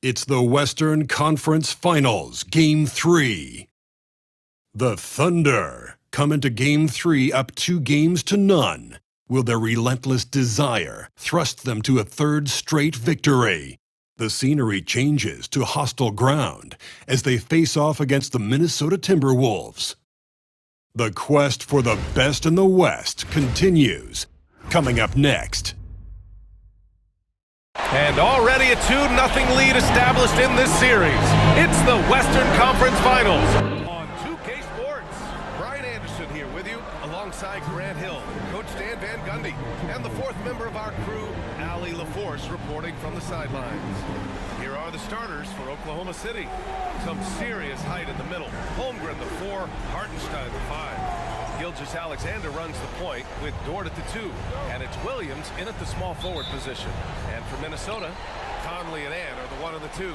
It's the Western Conference Finals, Game 3. The Thunder come into Game 3 up 2-0. Will their relentless desire thrust them to a third straight victory? The scenery changes to hostile ground as they face off against the Minnesota Timberwolves. The quest for the best in the West continues. Coming up next. And already a 2-0 lead established in this series. It's the Western Conference Finals. On 2K Sports, Brian Anderson here with you, alongside Grant Hill, Coach Dan Van Gundy, and the fourth member of our crew, Allie LaForce, reporting from the sidelines. Here are the starters for Oklahoma City. Some serious height in the middle. Holmgren, the 4, Hartenstein, the 5. Gilgeous-Alexander runs the point with Dort at the 2, and it's Williams in at the small forward position. And for Minnesota, Conley and Ann are the 1 and the 2.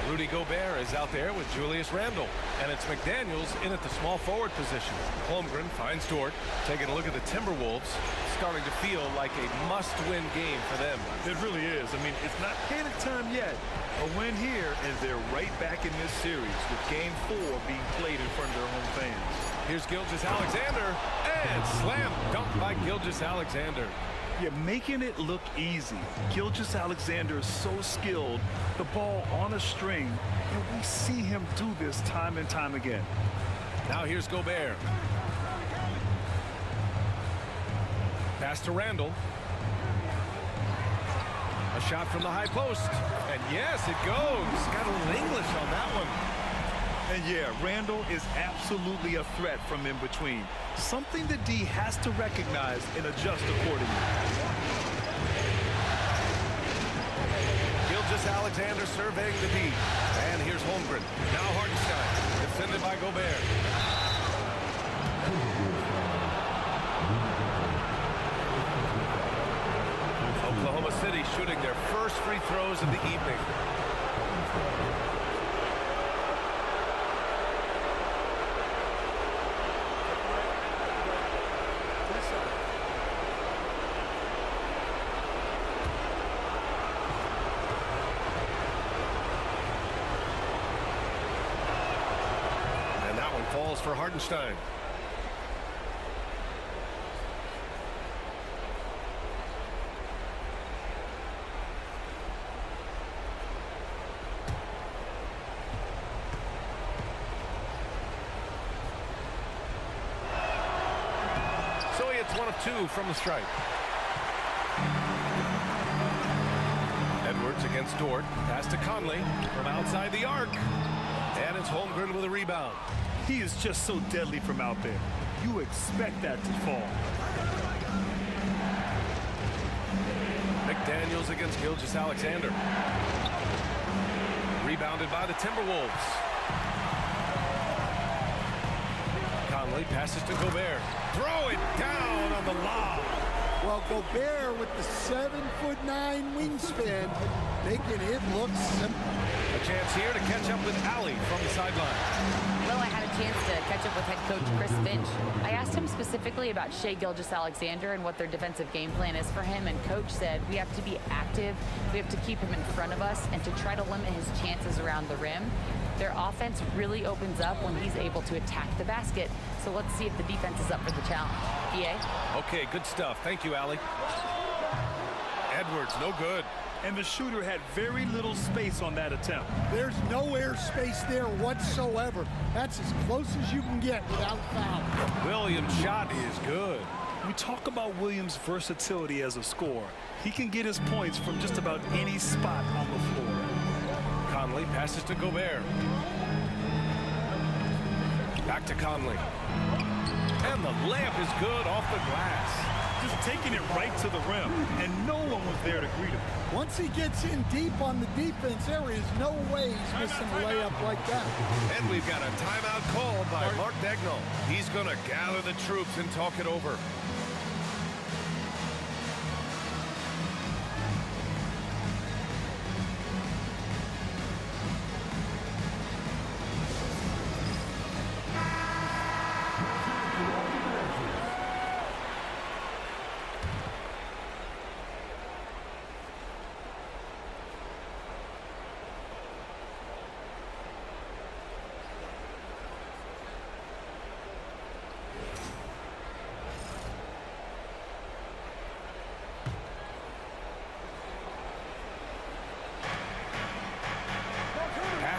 Rudy Gobert is out there with Julius Randle, and it's McDaniels in at the small forward position. Holmgren finds Dort. Taking a look at the Timberwolves, starting to feel like a must-win game for them. It really is. I mean, it's not panic time yet. A win here, and they're right back in this series with Game 4 being played in front of their home fans. Here's Gilgeous-Alexander, and slam dunk by Gilgeous-Alexander. You're making it look easy. Gilgeous-Alexander is so skilled, the ball on a string, and we see him do this time and time again. Now here's Gobert. Pass to Randle. A shot from the high post. And yes, it goes. Got a little English on that one. And yeah, Randle is absolutely a threat from in between. Something the D has to recognize and adjust accordingly. Gilgeous-Alexander surveying the D. And here's Holmgren. Now Hartenstein, defended by Gobert. Oklahoma City shooting their first free throws of the evening. Falls for Hartenstein. So he hits 1 of 2 from the stripe. Edwards against Dort. Pass to Conley from outside the arc. And it's Holmgren with a rebound. He is just so deadly from out there. You expect that to fall. McDaniels against Gilgeous-Alexander. Rebounded by the Timberwolves. Conley passes to Gobert. Throw it down on the lob. Well, Gobert with the 7'9" wingspan, making it look simple. A chance here to catch up with Allie from the sideline. Well, I had a chance to catch up with head coach Chris Finch. I asked him specifically about Shai Gilgeous-Alexander and what their defensive game plan is for him, and coach said we have to be active, we have to keep him in front of us, and to try to limit his chances around the rim. Their offense really opens up when he's able to attack the basket, so let's see if the defense is up for the challenge. PA? Okay, good stuff. Thank you, Allie. Edwards, no good. And the shooter had very little space on that attempt. There's no air space there whatsoever. That's as close as you can get without foul. Williams' shot is good. We talk about Williams' versatility as a scorer. He can get his points from just about any spot on the floor. Conley passes to Gobert. Back to Conley. And the layup is good off the glass. Just taking it right to the rim, and no one was there to greet him. Once he gets in deep on the defense, there is no way he's missing a layup like that. And we've got a timeout called by Mark Dagnall. He's going to gather the troops and talk it over.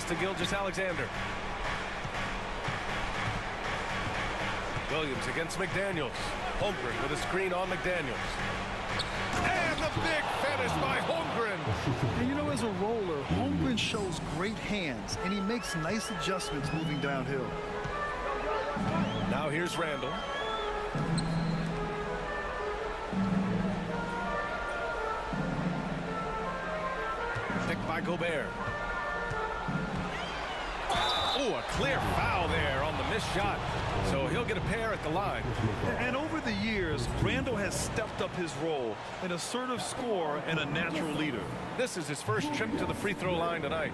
Pass to Gilgeous-Alexander. Williams against McDaniels. Holmgren with a screen on McDaniels. And the big finish by Holmgren. And you know, as a roller, Holmgren shows great hands, and he makes nice adjustments moving downhill. Now here's Randall. Picked by Gobert. Oh, a clear foul there on the missed shot. So he'll get a pair at the line. And over the years, Randall has stepped up his role, an assertive scorer and a natural leader. This is his first trip to the free throw line tonight.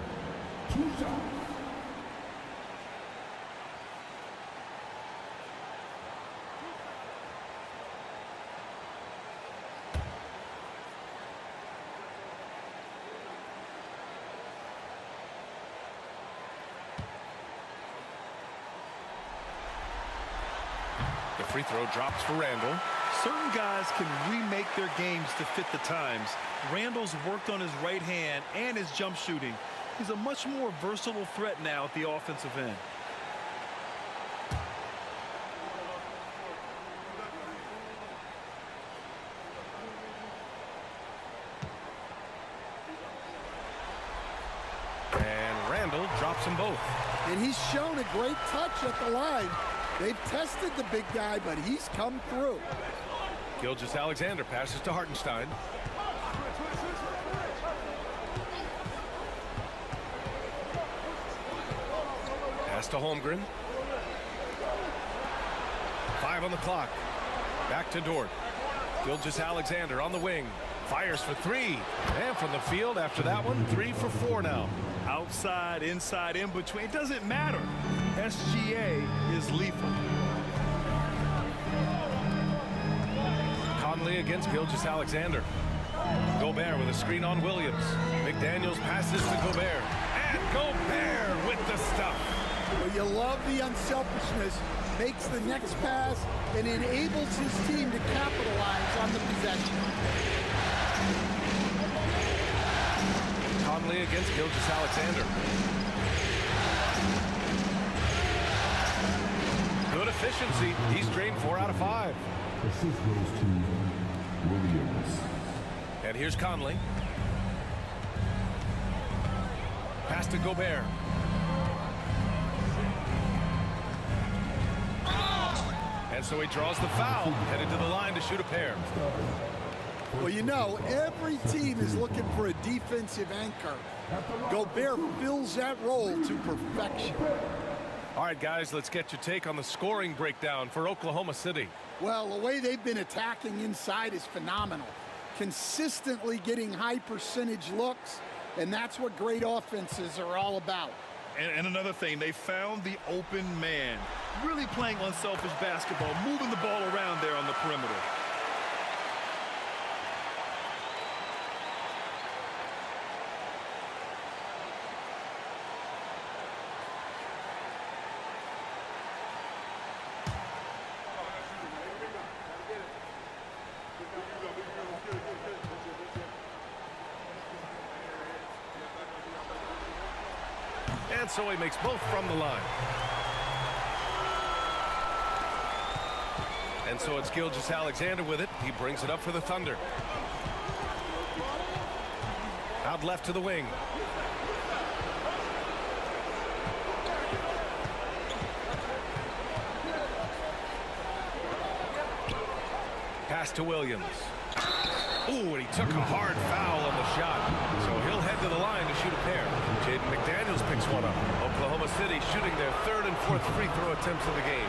The free throw drops for Randall. Certain guys can remake their games to fit the times. Randall's worked on his right hand and his jump shooting. He's a much more versatile threat now at the offensive end. And Randall drops them both. And he's shown a great touch at the line. They've tested the big guy, but he's come through. Gilgeous-Alexander passes to Hartenstein. Pass to Holmgren. 5 on the clock. Back to Dort. Gilgeous-Alexander on the wing. Fires for 3. And from the field after that one, 3 for 4 now. Outside, inside, in between, it doesn't matter. SGA is lethal. Conley against Gilgeous-Alexander. Gobert with a screen on Williams. McDaniels passes to Gobert. And Gobert with the stuff. Well, you love the unselfishness. Makes the next pass and enables his team to capitalize on the possession. Conley against Gilgeous-Alexander. Good efficiency. He's drained 4 out of 5. Assist goes to Williams. And here's Conley. Pass to Gobert. And so he draws the foul, headed to the line to shoot a pair. Well, you know, every team is looking for a defensive anchor. Gobert fills that role to perfection. All right, guys, let's get your take on the scoring breakdown for Oklahoma City. Well, the way they've been attacking inside is phenomenal. Consistently getting high percentage looks, and that's what great offenses are all about. And another thing, they found the open man. Really playing unselfish basketball, moving the ball around there on the perimeter. And so he makes both from the line. And so it's Gilgeous-Alexander with it. He brings it up for the Thunder. Out left to the wing. Pass to Williams. Ooh, and he took a hard foul on the shot. So he'll head to the line to shoot a pair. Jaden McDaniels picks one up. Oklahoma City shooting their 3rd and 4th free throw attempts of the game.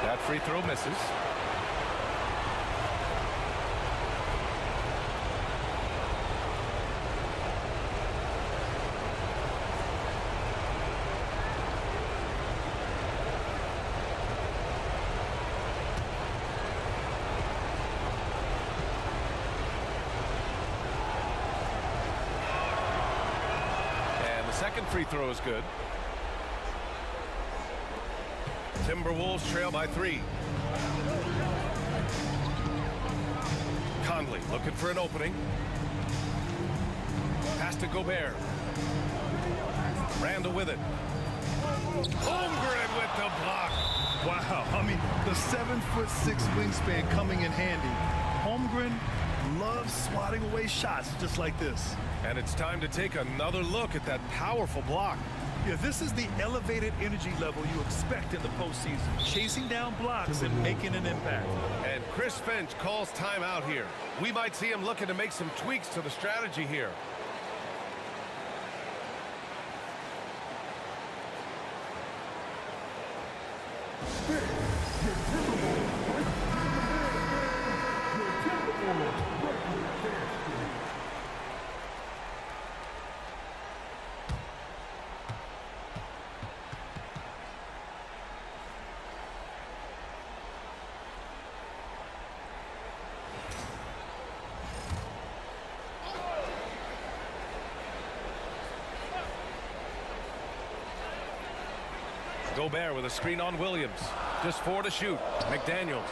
That free throw misses. second free throw is good. Timberwolves trail by 3. Conley looking for an opening. Pass to Gobert. Randall with it. Holmgren with the block. Wow, I mean, the 7'6" wingspan coming in handy. Holmgren loves swatting away shots just like this. And it's time to take another look at that powerful block. Yeah, this is the elevated energy level you expect in the postseason. Chasing down blocks and making an impact. And Chris Finch calls timeout here. We might see him looking to make some tweaks to the strategy here. Gobert with a screen on Williams. Just 4 to shoot. McDaniels.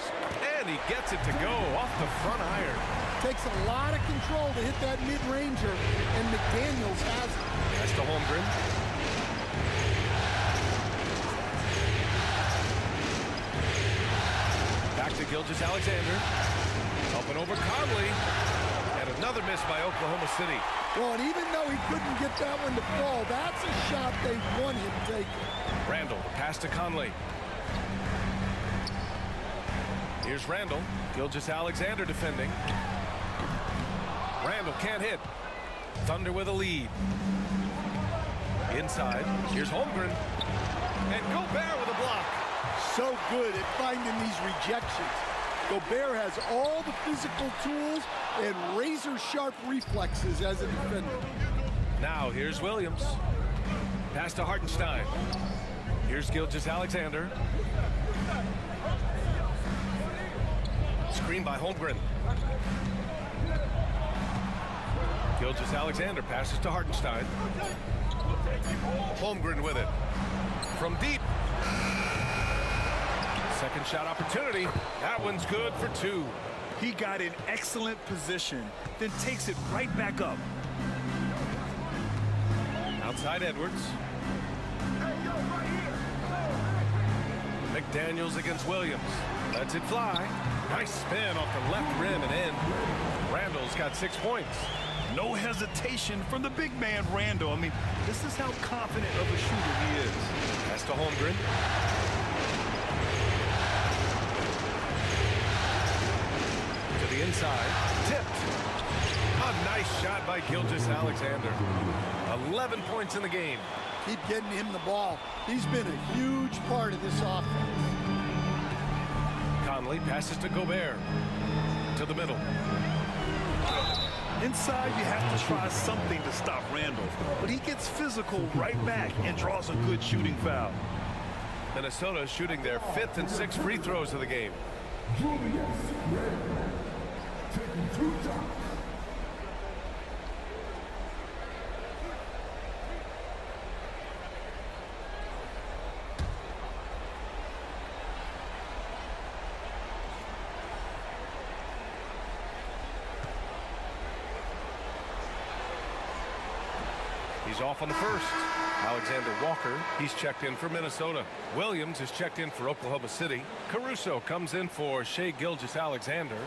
And he gets it to go off the front iron. Takes a lot of control to hit that mid-ranger, and McDaniels has it. That's to Holmgren. Back to Gilgeous-Alexander. Up and over Conley. And another miss by Oklahoma City. Well, and even though he couldn't get that one to fall, that's a shot they want him taking. Randall, the pass to Conley. Here's Randall. Gilgeous-Alexander defending. Randall can't hit. Thunder with a lead. Inside. Here's Holmgren. And Gobert with a block. So good at finding these rejections. Gobert has all the physical tools and razor-sharp reflexes as a defender. Now here's Williams. Pass to Hartenstein. Here's Gilgeous-Alexander. Screen by Holmgren. Gilgeous-Alexander passes to Hartenstein. Holmgren with it. From deep. Second shot opportunity. That one's good for 2. He got in excellent position, then takes it right back up. Outside Edwards. McDaniels against Williams. Lets it fly. Nice spin off the left rim and in. Randall's got 6 points. No hesitation from the big man, Randall. I mean, this is how confident of a shooter he is. Pass to Holmgren. To the inside. Tipped. A nice shot by Gilgeous-Alexander. 11 points in the game. Keep getting him the ball. He's been a huge part of this offense. Conley passes to Gobert. To the middle. Inside, you have to try something to stop Randall, but he gets physical right back and draws a good shooting foul. Minnesota shooting their 5th and 6th free throws of the game. Julius Randle, taking 2 shots. He's off on the first. Alexander Walker, he's checked in for Minnesota. Williams is checked in for Oklahoma City. Caruso comes in for Shai Gilgeous-Alexander.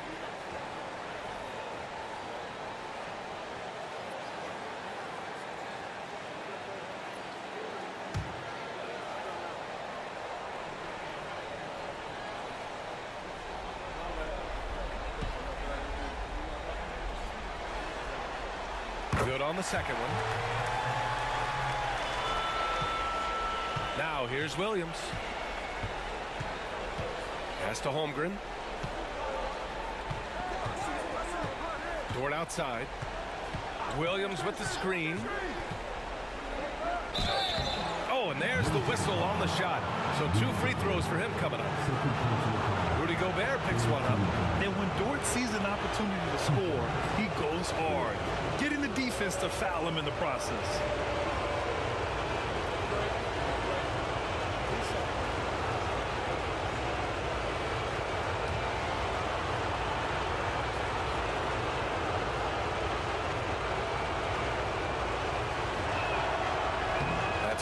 Good on the second one. Now here's Williams. Pass to Holmgren. Dort outside. Williams with the screen. Oh, and there's the whistle on the shot. So 2 free throws for him coming up. Rudy Gobert picks one up. And when Dort sees an opportunity to score, he goes hard, getting the defense to foul him in the process.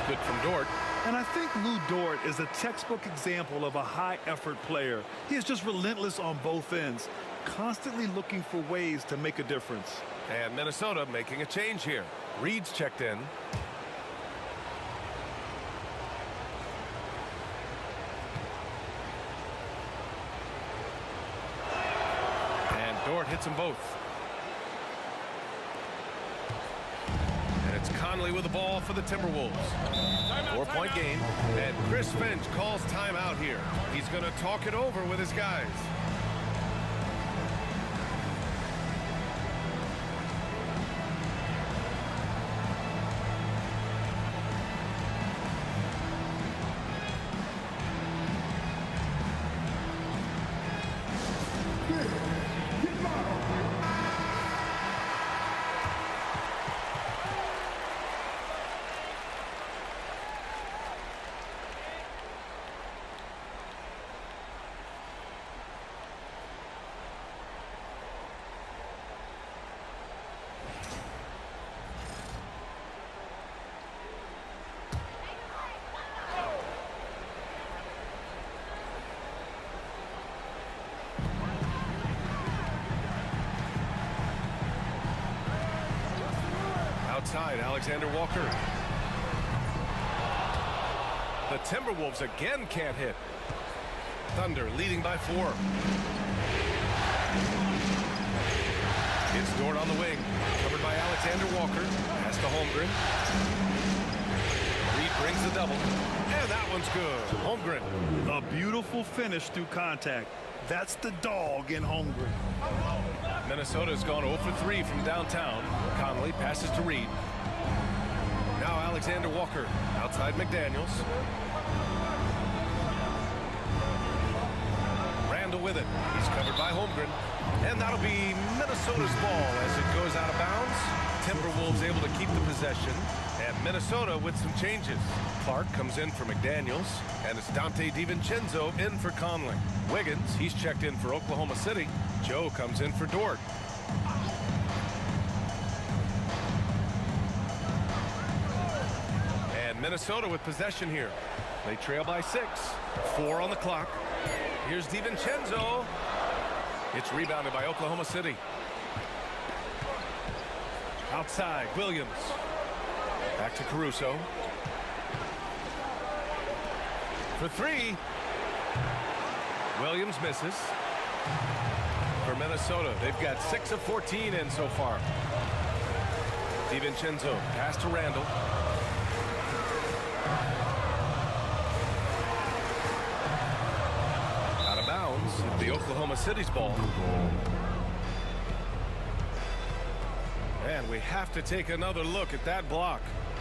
Good from Dort. And I think Lou Dort is a textbook example of a high-effort player. He is just relentless on both ends, constantly looking for ways to make a difference. And Minnesota making a change here. Reed's checked in. And Dort hits them both. And it's Conley with the ball for the Timberwolves. 4-point game. And Chris Finch calls timeout here. He's going to talk it over with his guys. Outside, Alexander Walker. The Timberwolves again can't hit. Thunder leading by 4. It's Dort on the wing. Covered by Alexander Walker. Pass to Holmgren. Reed brings the double. And that one's good. Holmgren. A beautiful finish through contact. That's the dog in Holmgren. Minnesota's gone 0 for 3 from downtown. Conley passes to Reed. Now Alexander Walker outside McDaniels. Randall with it. He's covered by Holmgren. And that'll be Minnesota's ball as it goes out of bounds. Timberwolves able to keep the possession. And Minnesota with some changes. Clark comes in for McDaniels. And it's Dante DiVincenzo in for Conley. Wiggins, he's checked in for Oklahoma City. Joe comes in for Dort. And Minnesota with possession here. They trail by 6. 4 on the clock. Here's DiVincenzo. It's rebounded by Oklahoma City. Outside, Williams. Back to Caruso. For 3. Williams misses. For Minnesota, they've got 6 of 14 in so far. DiVincenzo, pass to Randall. Out of bounds, the Oklahoma City's ball. And we have to take another look at that block.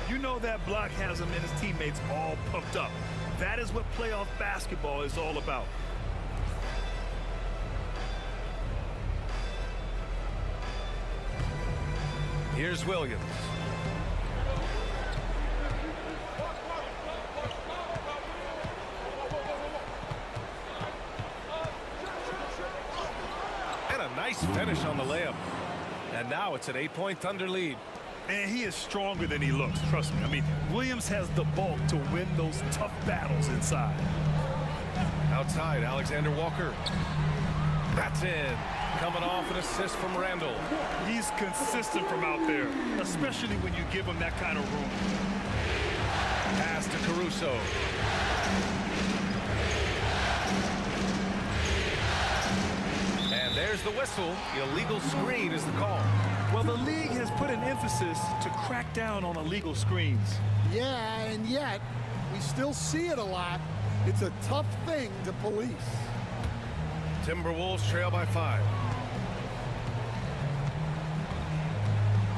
You know that block has him and his teammates all pumped up. That is what playoff basketball is all about. Here's Williams. And a nice finish on the layup. And now it's an 8-point Thunder lead. And he is stronger than he looks, trust me. I mean, Williams has the bulk to win those tough battles inside. Outside, Alexander Walker. That's in. Coming off an assist from Randall. He's consistent from out there, especially when you give him that kind of room. Pass to Caruso. And there's the whistle. Illegal screen is the call. Well, the league has put an emphasis to crack down on illegal screens. Yeah, and yet we still see it a lot. It's a tough thing to police. Timberwolves trail by 5.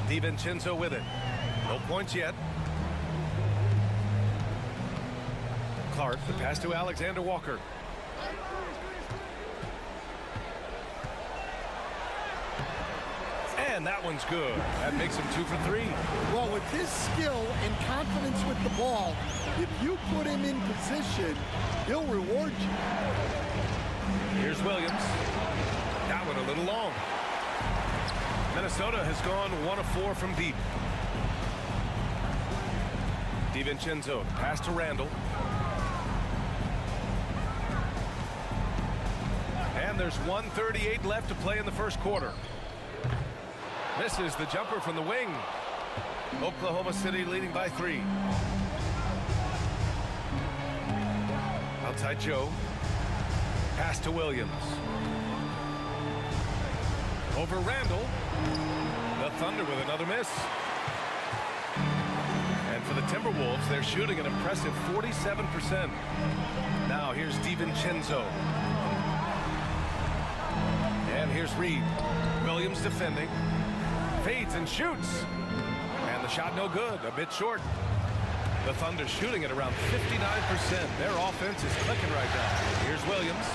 DiVincenzo with it. No points yet. Clark, the pass to Alexander Walker. And that one's good. That makes him 2 for 3. Well, with his skill and confidence with the ball, if you put him in position, he'll reward you. Here's Williams. That one a little long. Minnesota has gone 1 of 4 from deep. DiVincenzo, pass to Randall. And there's 1:38 left to play in the first quarter. Misses the jumper from the wing. Oklahoma City leading by 3. Outside Joe. Pass to Williams. Over Randall. The Thunder with another miss. And for the Timberwolves, they're shooting an impressive 47%. Now here's DiVincenzo. And here's Reed. Williams defending. Fades and shoots. And the shot no good. A bit short. The Thunder shooting at around 59%. Their offense is clicking right now. Here's Williams.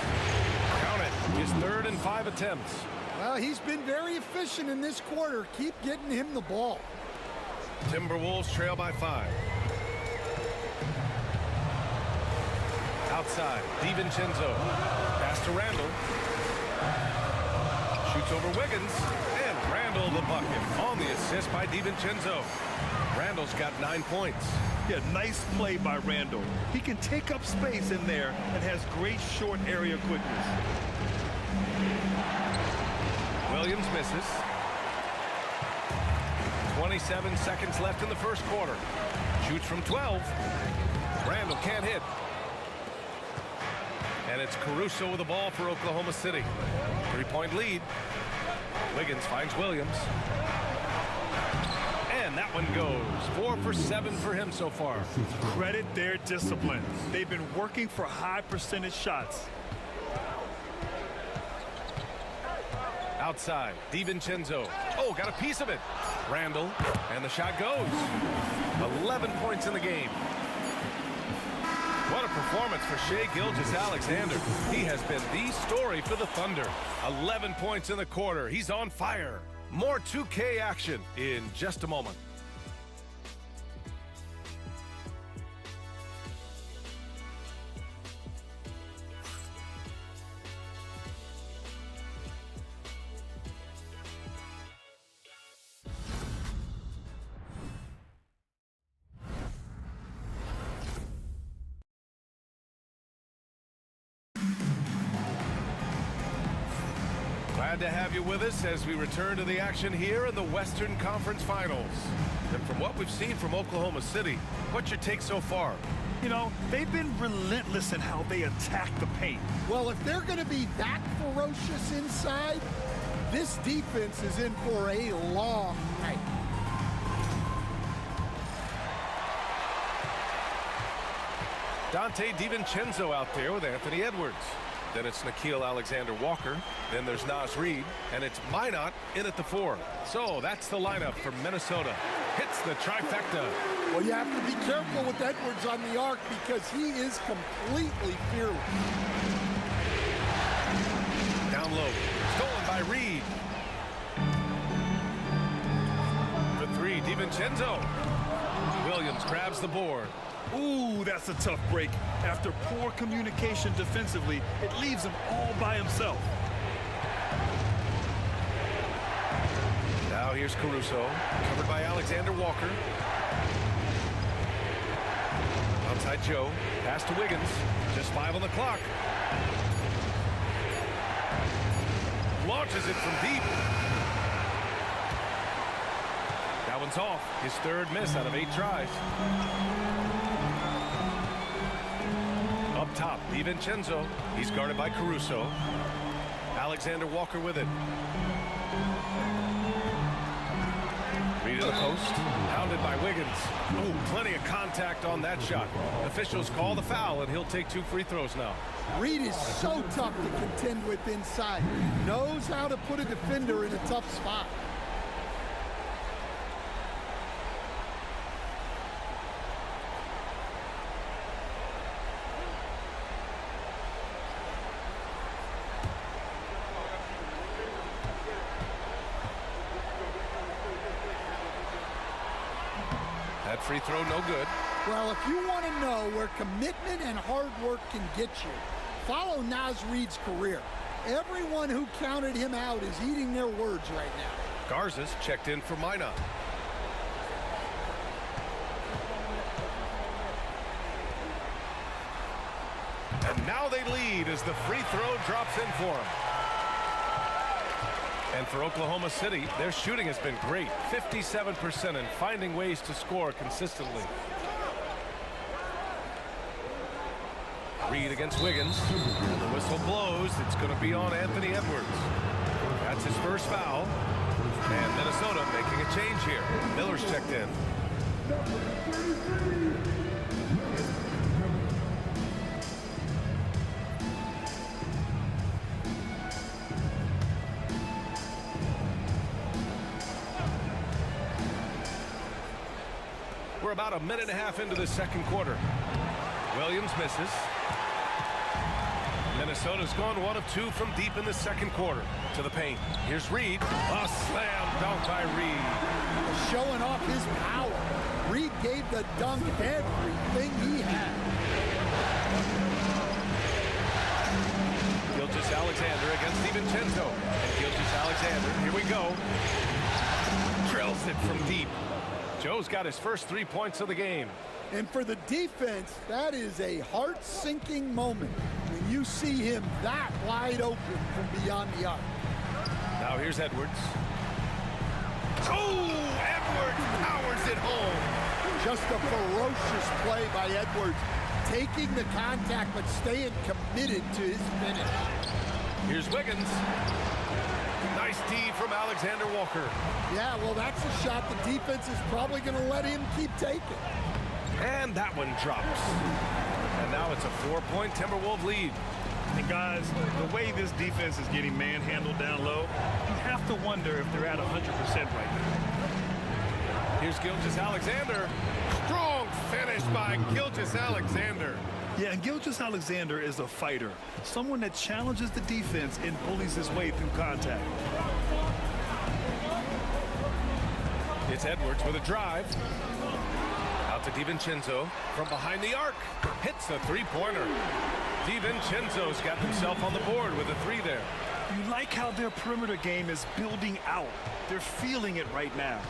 Count it. His 3rd and 5 attempts. Well, he's been very efficient in this quarter. Keep getting him the ball. Timberwolves trail by 5. Outside, DiVincenzo. Pass to Randall. Shoots over Wiggins. And Randall the bucket on the assist by DiVincenzo. Randall's got 9 points. Yeah, nice play by Randall. He can take up space in there and has great short area quickness. Williams misses. 27 seconds left in the first quarter. Shoots from 12. Randall can't hit. And it's Caruso with the ball for Oklahoma City. 3-point lead. Wiggins finds Williams. And that one goes. 4 for 7 for him so far. Credit their discipline. They've been working for high percentage shots. Outside, DiVincenzo. Oh, got a piece of it. Randall, and the shot goes. 11 points in the game. What a performance for Shai Gilgeous-Alexander. He has been the story for the Thunder. 11 points in the quarter. He's on fire. More 2K action in just a moment. Glad to have you with us as we return to the action here in the Western Conference Finals. And from what we've seen from Oklahoma City, what's your take so far? You know, they've been relentless in how they attack the paint. Well, if they're going to be that ferocious inside, this defense is in for a long night. Dante DiVincenzo out there with Anthony Edwards. Then it's Nickeil Alexander-Walker. Then there's Naz Reid. And it's Minot in at the 4. So that's the lineup for Minnesota. Hits the trifecta. Well, you have to be careful with Edwards on the arc because he is completely fearless. Down low. Stolen by Reid. For 3, DiVincenzo. Williams grabs the board. Ooh, that's a tough break. After poor communication defensively, it leaves him all by himself. Now here's Caruso, covered by Alexander Walker. Outside Joe, pass to Wiggins, just 5 on the clock. Launches it from deep. That one's off, his 3rd miss out of 8 tries. Up top, DiVincenzo. He's guarded by Caruso. Alexander Walker with it. Reid in the post. Hounded by Wiggins. Ooh, plenty of contact on that shot. Officials call the foul, and he'll take 2 free throws now. Reid is so tough to contend with inside. Knows how to put a defender in a tough spot. That free throw no good. Well, if you want to know where commitment and hard work can get you, follow Naz Reid's career. Everyone who counted him out is eating their words right now. Garza's checked in for Minot. Now they lead as the free throw drops in for them. And for Oklahoma City, their shooting has been great. 57% and finding ways to score consistently. Reed against Wiggins. And the whistle blows. It's going to be on Anthony Edwards. That's his first foul. And Minnesota making a change here. Miller's checked in. We're about a minute and a half into the second quarter. Williams misses. Minnesota's gone 1 of 2 from deep in the second quarter. To the paint. Here's Reed. A slam dunk by Reed. Showing off his power. Reed gave the dunk everything he had. Gilgeous-Alexander against DiVincenzo. And Gilgeous-Alexander, here we go. Drills it from deep. Joe's got his first 3 points of the game. And for the defense, that is a heart-sinking moment when you see him that wide open from beyond the arc. Now here's Edwards. Oh, Edwards powers it home. Just a ferocious play by Edwards, taking the contact but staying committed to his finish. Here's Wiggins. Nice D from Alexander Walker. Yeah, well, that's a shot the defense is probably going to let him keep taking. And that one drops. And now it's a 4-point Timberwolves lead. And guys, the way this defense is getting manhandled down low, you have to wonder if they're at 100% right now. Here's Gilgeous-Alexander. Strong finish by Gilgeous-Alexander. Yeah, and Gilgeous-Alexander is a fighter. Someone that challenges the defense and bullies his way through contact. It's Edwards with a drive. Out to DiVincenzo from behind the arc. Hits a three-pointer. DiVincenzo's got himself on the board with a 3 there. You like how their perimeter game is building out. They're feeling it right now.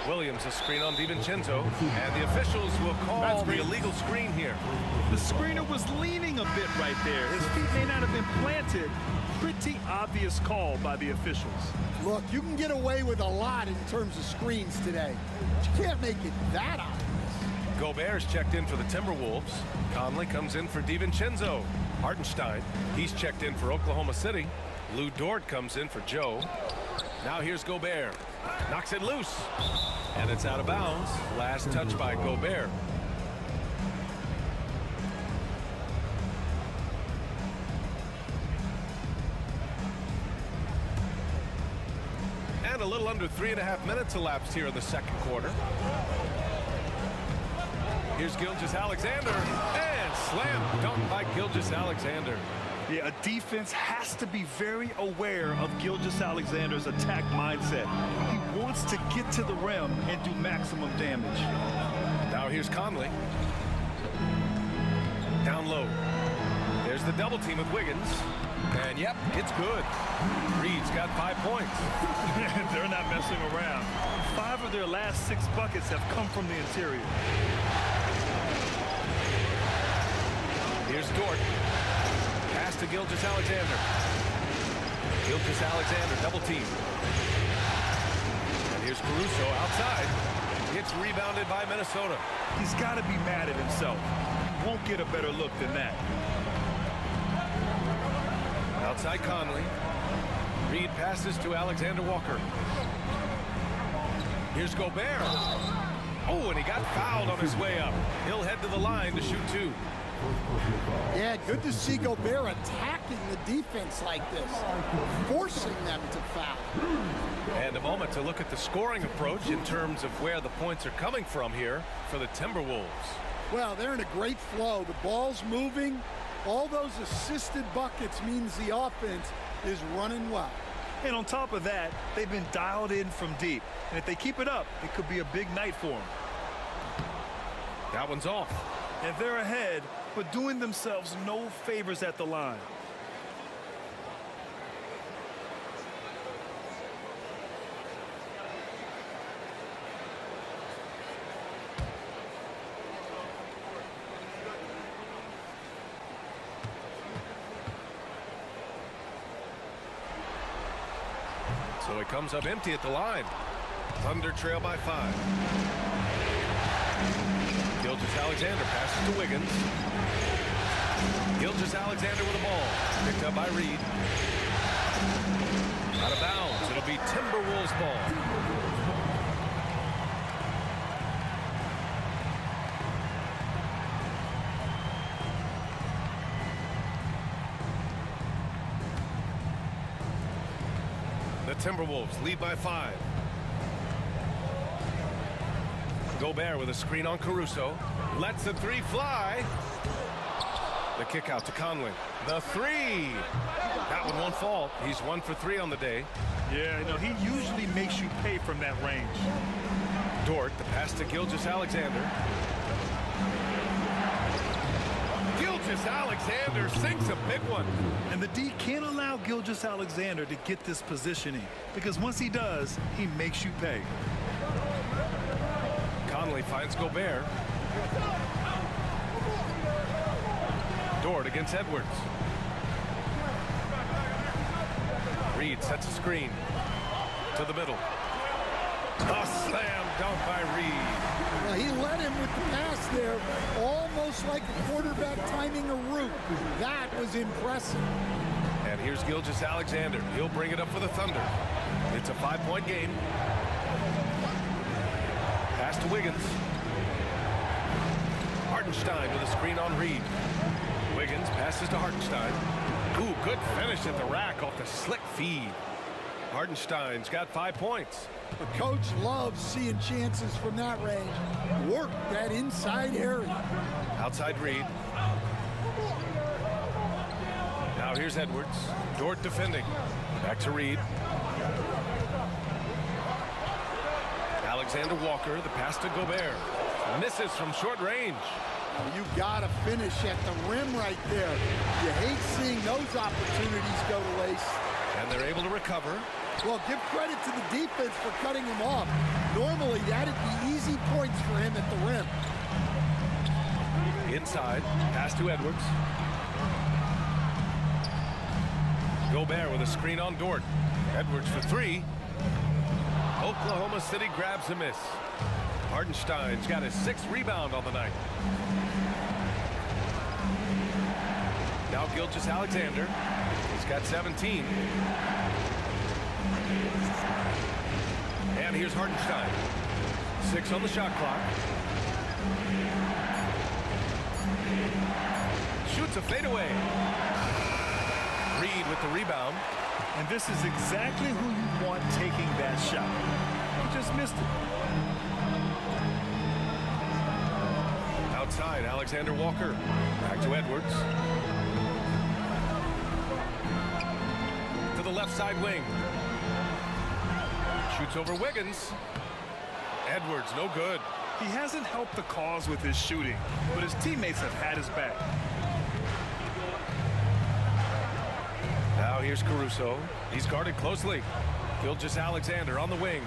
Williams a screen on DiVincenzo, and the officials will call the illegal screen here. The screener was leaning a bit right there. His feet may not have been planted. Pretty obvious call by the officials. Look, you can get away with a lot in terms of screens today, but you can't make it that obvious. Gobert's checked in for the Timberwolves. Conley comes in for DiVincenzo. Hartenstein, he's checked in for Oklahoma City. Lou Dort comes in for Joe. Now here's Gobert. Knocks it loose. And it's out of bounds. Last touch by Gobert. And a little under 3.5 minutes elapsed here in the second quarter. Here's Gilgeous-Alexander. And slam dunk by Gilgeous-Alexander. Yeah, a defense has to be very aware of Gilgeous-Alexander's attack mindset. He wants to get to the rim and do maximum damage. Now here's Conley. Down low. There's the double team with Wiggins. And yep, it's good. Reed's got 5 points. They're not messing around. 5 of their last 6 buckets have come from the interior. Here's Dort. Pass to Gilgeous-Alexander. Gilgeous-Alexander double team. And here's Caruso outside. It's rebounded by Minnesota. He's got to be mad at himself. He won't get a better look than that. Outside Conley. Reed passes to Alexander Walker. Here's Gobert. Oh, and he got fouled on his way up. He'll head to the line to shoot 2. Yeah, good to see Gobert attacking the defense like this, forcing them to foul. And a moment to look at the scoring approach in terms of where the points are coming from here for the Timberwolves. Well, they're in a great flow. The ball's moving. All those assisted buckets means the offense is running well. And on top of that, they've been dialed in from deep. And if they keep it up, it could be a big night for them. That one's off. And they're ahead, but doing themselves no favors at the line. So he comes up empty at the line. Thunder trail by 5. Gilgeous-Alexander passes to Wiggins. Gilgeous-Alexander with the ball. Picked up by Reed. Out of bounds. It'll be Timberwolves ball. The Timberwolves lead by 5. Gobert with a screen on Caruso. Lets the 3 fly. The kick out to Conley. The 3. That one won't fall. He's 1 for 3 on the day. Yeah, he usually makes you pay from that range. Dort, the pass to Gilgeous-Alexander. Gilgeous-Alexander sinks a big one. And the D can't allow Gilgeous-Alexander to get this positioning, because once he does, he makes you pay. Conley finds Gobert. Dort against Edwards. Reed sets a screen to the middle. A slam dunk by Reed. Well, he led him with the pass there, almost like a quarterback timing a route. That was impressive. And here's Gilgeous-Alexander. He'll bring it up for the Thunder. It's a 5-point game. Pass to Wiggins. Hartenstein with a screen on Reed. Wiggins passes to Hartenstein. Ooh, good finish at the rack off the slick feed. Hartenstein's got 5 points. The coach loves seeing chances from that range. Work that inside area. Outside Reed. Now here's Edwards. Dort defending. Back to Reed. Alexander Walker, the pass to Gobert. Misses from short range. You gotta finish at the rim right there. You hate seeing those opportunities go to waste. And they're able to recover. Well, give credit to the defense for cutting him off. Normally, that'd be easy points for him at the rim. Inside, pass to Edwards. Gobert with a screen on Dort. Edwards for 3. Oklahoma City grabs a miss. Hartenstein's got his 6th rebound on the night. Now Gilgeous-Alexander. He's got 17. And here's Hartenstein. 6 on the shot clock. Shoots a fadeaway. Reed with the rebound. And this is exactly who you want taking that shot. He just missed it. Outside, Alexander Walker. Back to Edwards. To the left side wing. Shoots over Wiggins. Edwards, no good. He hasn't helped the cause with his shooting, but his teammates have had his back. Now here's Caruso. He's guarded closely. Gilgeous-Alexander on the wing.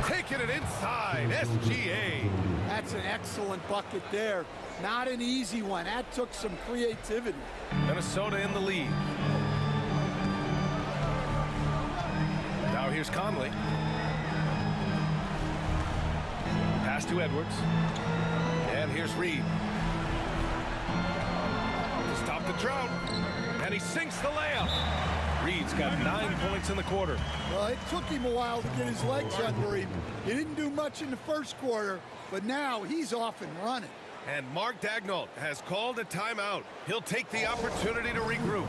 Taking it inside. SGA. That's an excellent bucket there. Not an easy one. That took some creativity. Minnesota in the lead. Now here's Conley. Pass to Edwards. And here's Reed. To stop the drought. And he sinks the layup. Reed's got 9 points in the quarter. Well, it took him a while to get his legs under him. He didn't do much in the first quarter, but now he's off and running. And Mark Daigneault has called a timeout. He'll take the opportunity to regroup.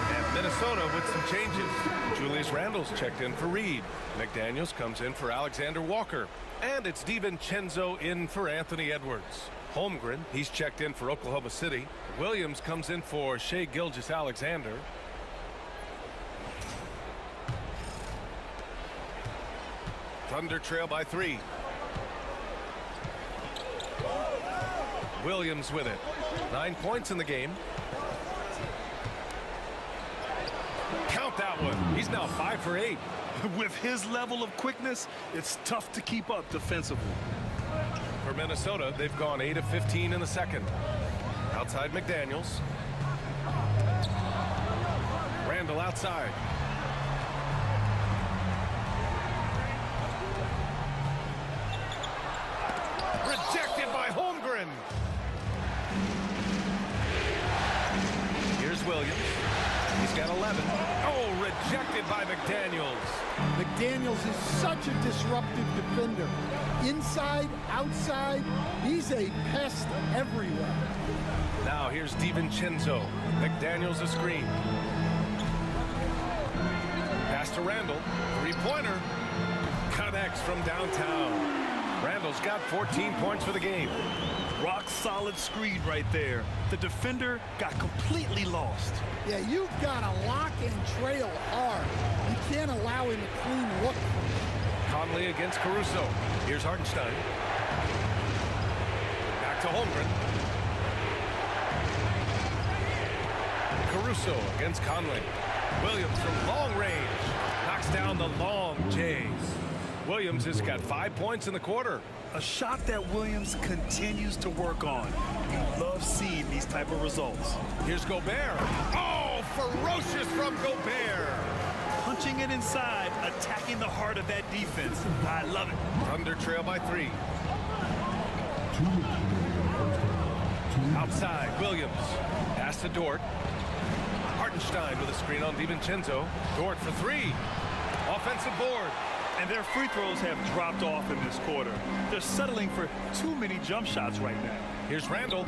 And Minnesota with some changes. Julius Randle's checked in for Reed. McDaniels comes in for Alexander Walker. And it's DiVincenzo in for Anthony Edwards. Holmgren, he's checked in for Oklahoma City. Williams comes in for Shai Gilgeous-Alexander. Thunder trail by 3. Williams with it. 9 points in the game. Count that one. He's now 5 for 8. With his level of quickness, it's tough to keep up defensively. For For Minnesota, they've gone 8 of 15 in the second. Outside McDaniels. Randall outside. Rejected by Holmgren. Here's Williams. He's got 11. Oh, rejected by McDaniels. McDaniels is such a disruptive defender. Inside, outside, he's a pest everywhere. Now here's DiVincenzo. McDaniels a screen. Pass to Randall. Three-pointer. Connects from downtown. Randall's got 14 points for the game. Rock solid screen right there. The defender got completely lost. Yeah, you've got to lock and trail hard. You can't allow him a clean look. Conley against Caruso. Here's Hartenstein. Back to Holmgren. Caruso against Conley. Williams from long range. Knocks down the long Jays. Williams has got 5 points in the quarter. A shot that Williams continues to work on. You love seeing these type of results. Here's Gobert. Oh, ferocious from Gobert. Punching it inside, attacking the heart of that defense. I love it. Thunder trail by 3. Outside, Williams. Pass to Dort. Hartenstein with a screen on DiVincenzo. Dort for 3. Offensive board. And their free throws have dropped off in this quarter. They're settling for too many jump shots right now. Here's Randall.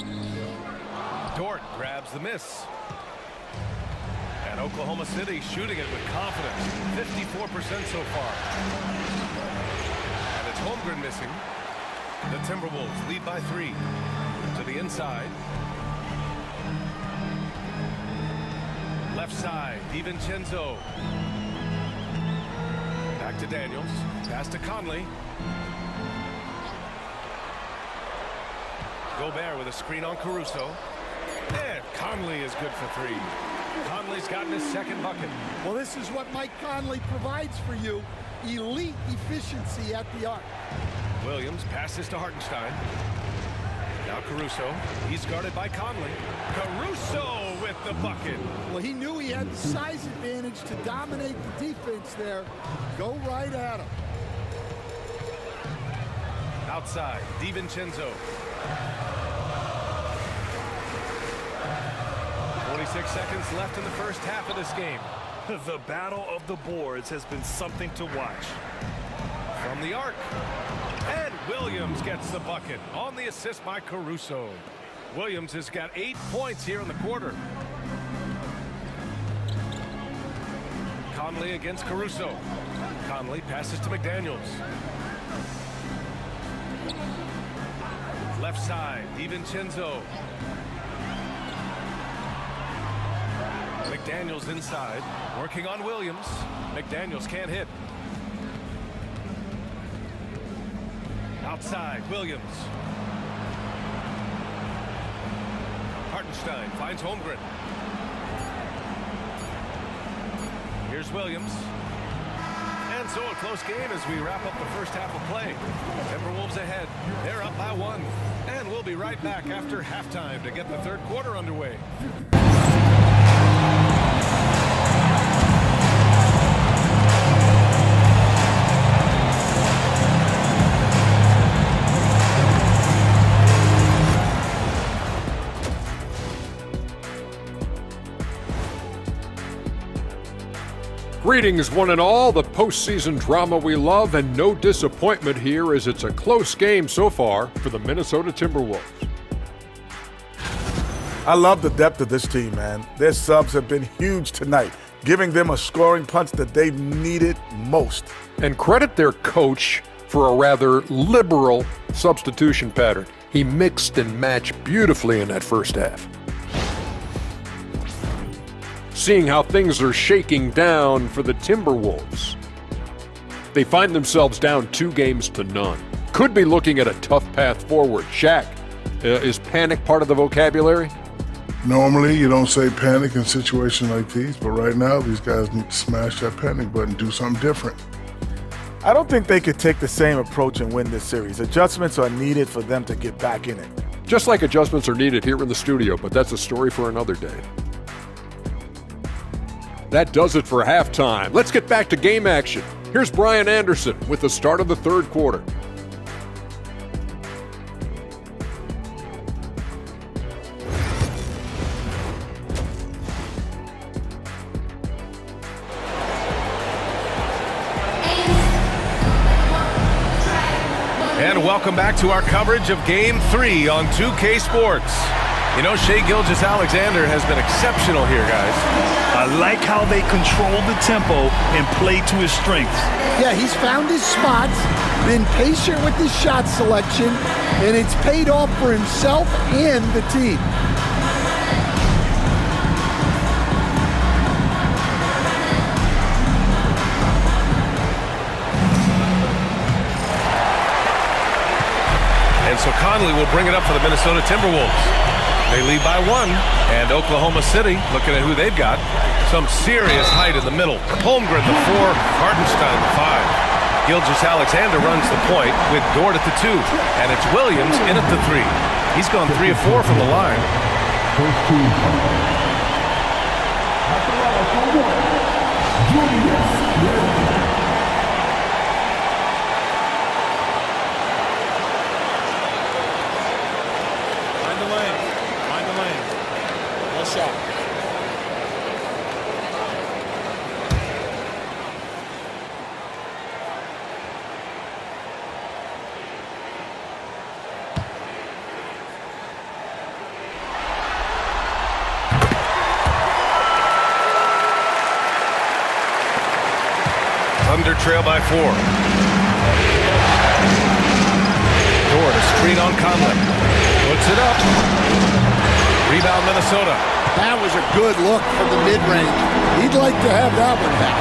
Dort grabs the miss. And Oklahoma City shooting it with confidence. 54% so far. And it's Holmgren missing. The Timberwolves lead by 3. To the inside. Left side, DiVincenzo. Back to Daniels. Pass to Conley. Gobert with a screen on Caruso. And Conley is good for 3. Conley's gotten his second bucket. Well, this is what Mike Conley provides for you. Elite efficiency at the arc. Williams passes to Hartenstein. Now Caruso. He's guarded by Conley. Caruso with the bucket. Well, he knew he had the size advantage to dominate the defense there. Go right at him. Outside, DiVincenzo. 46 seconds left in the first half of this game. The battle of the boards has been something to watch. From the arc. And Williams gets the bucket on the assist by Caruso. Williams has got 8 points here in the quarter. Conley against Caruso. Conley passes to McDaniels. Left side, DiVincenzo. McDaniels inside, working on Williams. McDaniels can't hit. Outside, Williams. Hartenstein finds Holmgren. Here's Williams. And so a close game as we wrap up the first half of play. Timberwolves ahead. They're up by 1. And we'll be right back after halftime to get the third quarter underway. Greetings, one and all, the postseason drama we love, and no disappointment here as it's a close game so far for the Minnesota Timberwolves. I love the depth of this team, man. Their subs have been huge tonight, giving them a scoring punch that they've needed most. And credit their coach for a rather liberal substitution pattern. He mixed and matched beautifully in that first half. Seeing how things are shaking down for the Timberwolves. They find themselves down 2-0. Could be looking at a tough path forward. Shaq, is panic part of the vocabulary? Normally, you don't say panic in situations like these, but right now, these guys need to smash that panic button, do something different. I don't think they could take the same approach and win this series. Adjustments are needed for them to get back in it. Just like adjustments are needed here in the studio, but that's a story for another day. That does it for halftime. Let's get back to game action. Here's Brian Anderson with the start of the third quarter. And welcome back to our coverage of Game 3 on 2K Sports. You know, Shai Gilgeous-Alexander has been exceptional here, guys. I like how they control the tempo and play to his strengths. Yeah, he's found his spots, been patient with his shot selection, and it's paid off for himself and the team. And so Conley will bring it up for the Minnesota Timberwolves. They lead by 1, and Oklahoma City, looking at who they've got, some serious height in the middle. Holmgren, the 4, Hartenstein, the 5. Gilgeous-Alexander runs the point with Dort at the 2, and it's Williams in at the 3. He's gone 3 of 4 from the line. Thunder trail by 4. Dort, a screen on Conley. Puts it up. Rebound Minnesota. That was a good look for the mid-range. He'd like to have that one back.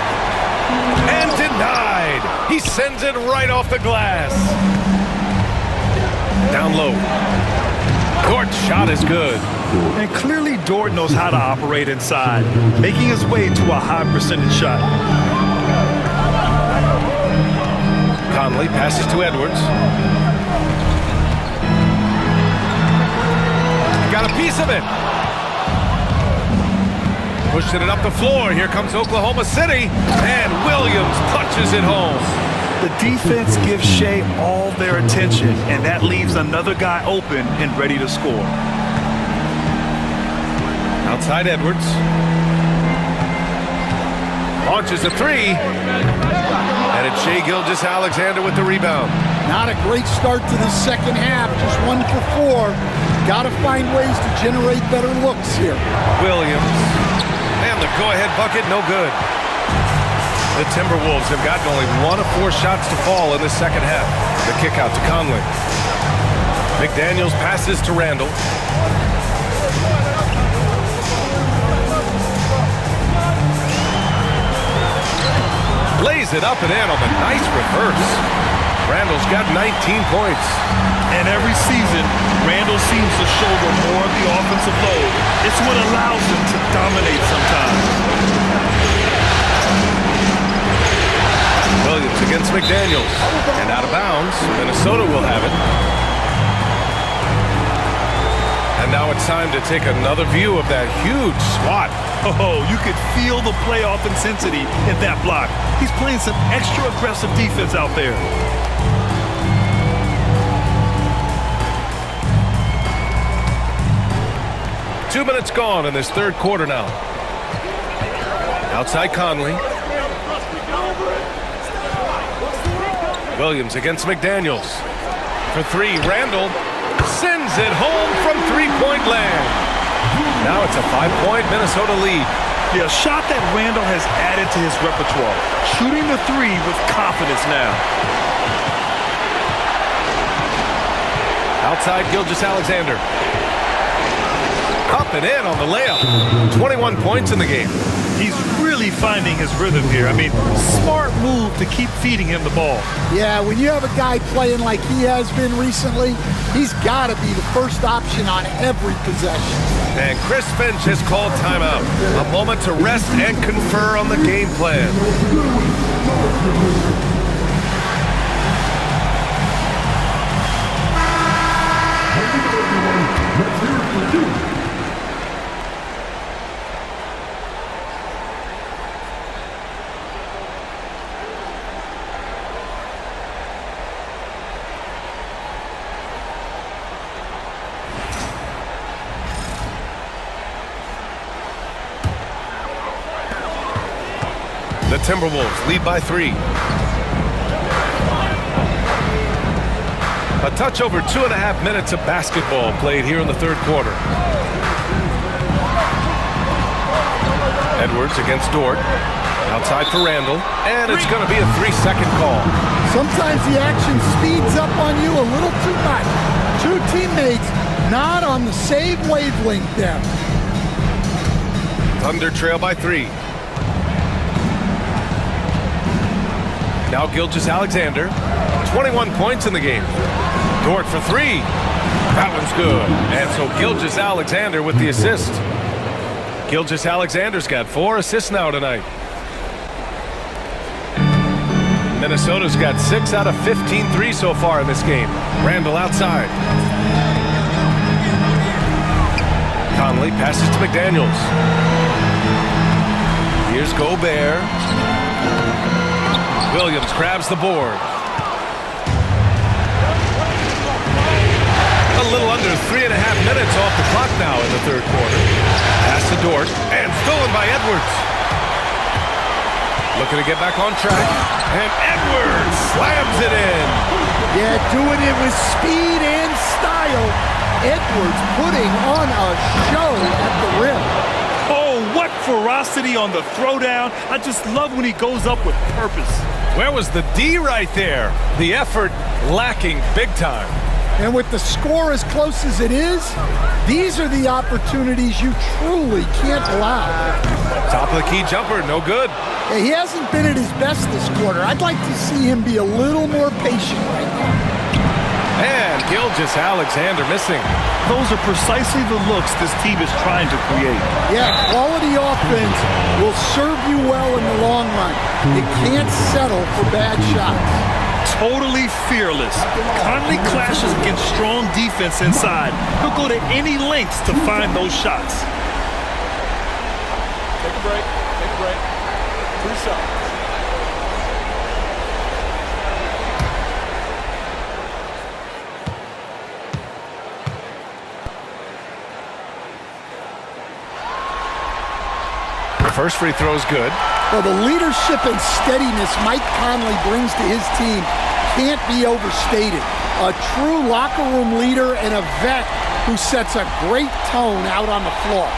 And denied. He sends it right off the glass. Down low. Dort's shot is good. And clearly Dort knows how to operate inside, making his way to a high percentage shot. Conley passes to Edwards. Got a piece of it. Pushing it up the floor. Here comes Oklahoma City. And Williams punches it home. The defense gives Shai all their attention, and that leaves another guy open and ready to score. Outside Edwards. Launches a 3. And it's Shai Gilgeous-Alexander with the rebound. Not a great start to the second half, just 1 for 4. Got to find ways to generate better looks here. Williams. And the go-ahead bucket, no good. The Timberwolves have gotten only 1 of 4 shots to fall in the second half. The kick out to Conley. McDaniels passes to Randall. Lays it up and in on the nice reverse. Randall's got 19 points. And every season, Randall seems to shoulder more of the offensive load. It's what allows him to dominate sometimes. Williams against McDaniels. And out of bounds. Minnesota will have it. And now it's time to take another view of that huge swat. Oh, you could feel the playoff intensity in that block. He's playing some extra aggressive defense out there. Two minutes gone in this third quarter now. Outside Conley. Williams against McDaniels. For 3, Randall sends it home from three-point land. Now it's a 5-point Minnesota lead. Yeah, a shot that Randall has added to his repertoire. Shooting the 3 with confidence now. Outside Gilgeous-Alexander. Up and in on the layup. 21 points in the game. He's really finding his rhythm here. I mean, smart move to keep feeding him the ball. Yeah, when you have a guy playing like he has been recently, he's got to be the first option on every possession. And Chris Finch has called timeout. A moment to rest and confer on the game plan. The Timberwolves lead by 3. A touch over 2.5 minutes of basketball played here in the third quarter. Edwards against Dort. Outside for Randall. And it's going to be a 3-second call. Sometimes the action speeds up on you a little too much. Two teammates not on the same wavelength there. Thunder trail by 3. Now Gilgeous-Alexander. 21 points in the game. Dort for 3. That one's good. And so Gilgeous-Alexander with the assist. Gilgeous-Alexander's got 4 assists now tonight. Minnesota's got 6 out of 15 threes so far in this game. Randall outside. Conley passes to McDaniels. Here's Gobert. Williams grabs the board. A little under 3.5 minutes off the clock now in the third quarter. Pass to Dort and stolen by Edwards. Looking to get back on track. And Edwards slams it in. Yeah, doing it with speed and style. Edwards putting on a show at the rim. Oh, what ferocity on the throwdown. I just love when he goes up with purpose. Where was the D right there? The effort lacking big time. And with the score as close as it is, these are the opportunities you truly can't allow. Top of the key jumper, no good. Yeah, he hasn't been at his best this quarter. I'd like to see him be a little more patient right now. And Gilgeous-Alexander missing. Those are precisely the looks this team is trying to create. Yeah, quality offense will serve you well in the long run. You can't settle for bad shots. Totally fearless. Conley clashes against strong defense inside. He'll go to any lengths to find those shots. Take a break. Take a break. 2 shots. First free throw is good. Well, the leadership and steadiness Mike Conley brings to his team can't be overstated. A true locker room leader and a vet who sets a great tone out on the floor.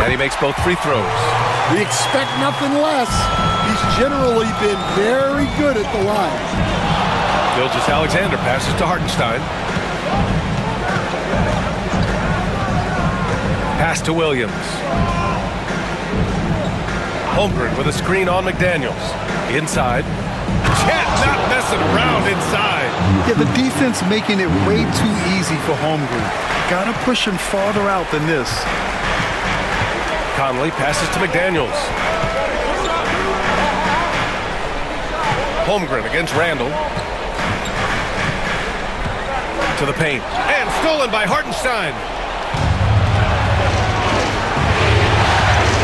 And he makes both free throws. We expect nothing less. He's generally been very good at the line. Gilgeous-Alexander passes to Hartenstein. Pass to Williams. Holmgren with a screen on McDaniels. Inside. Chet not messing around inside. Yeah, the defense making it way too easy for Holmgren. Gotta push him farther out than this. Conley passes to McDaniels. Holmgren against Randall. To the paint. And stolen by Hartenstein.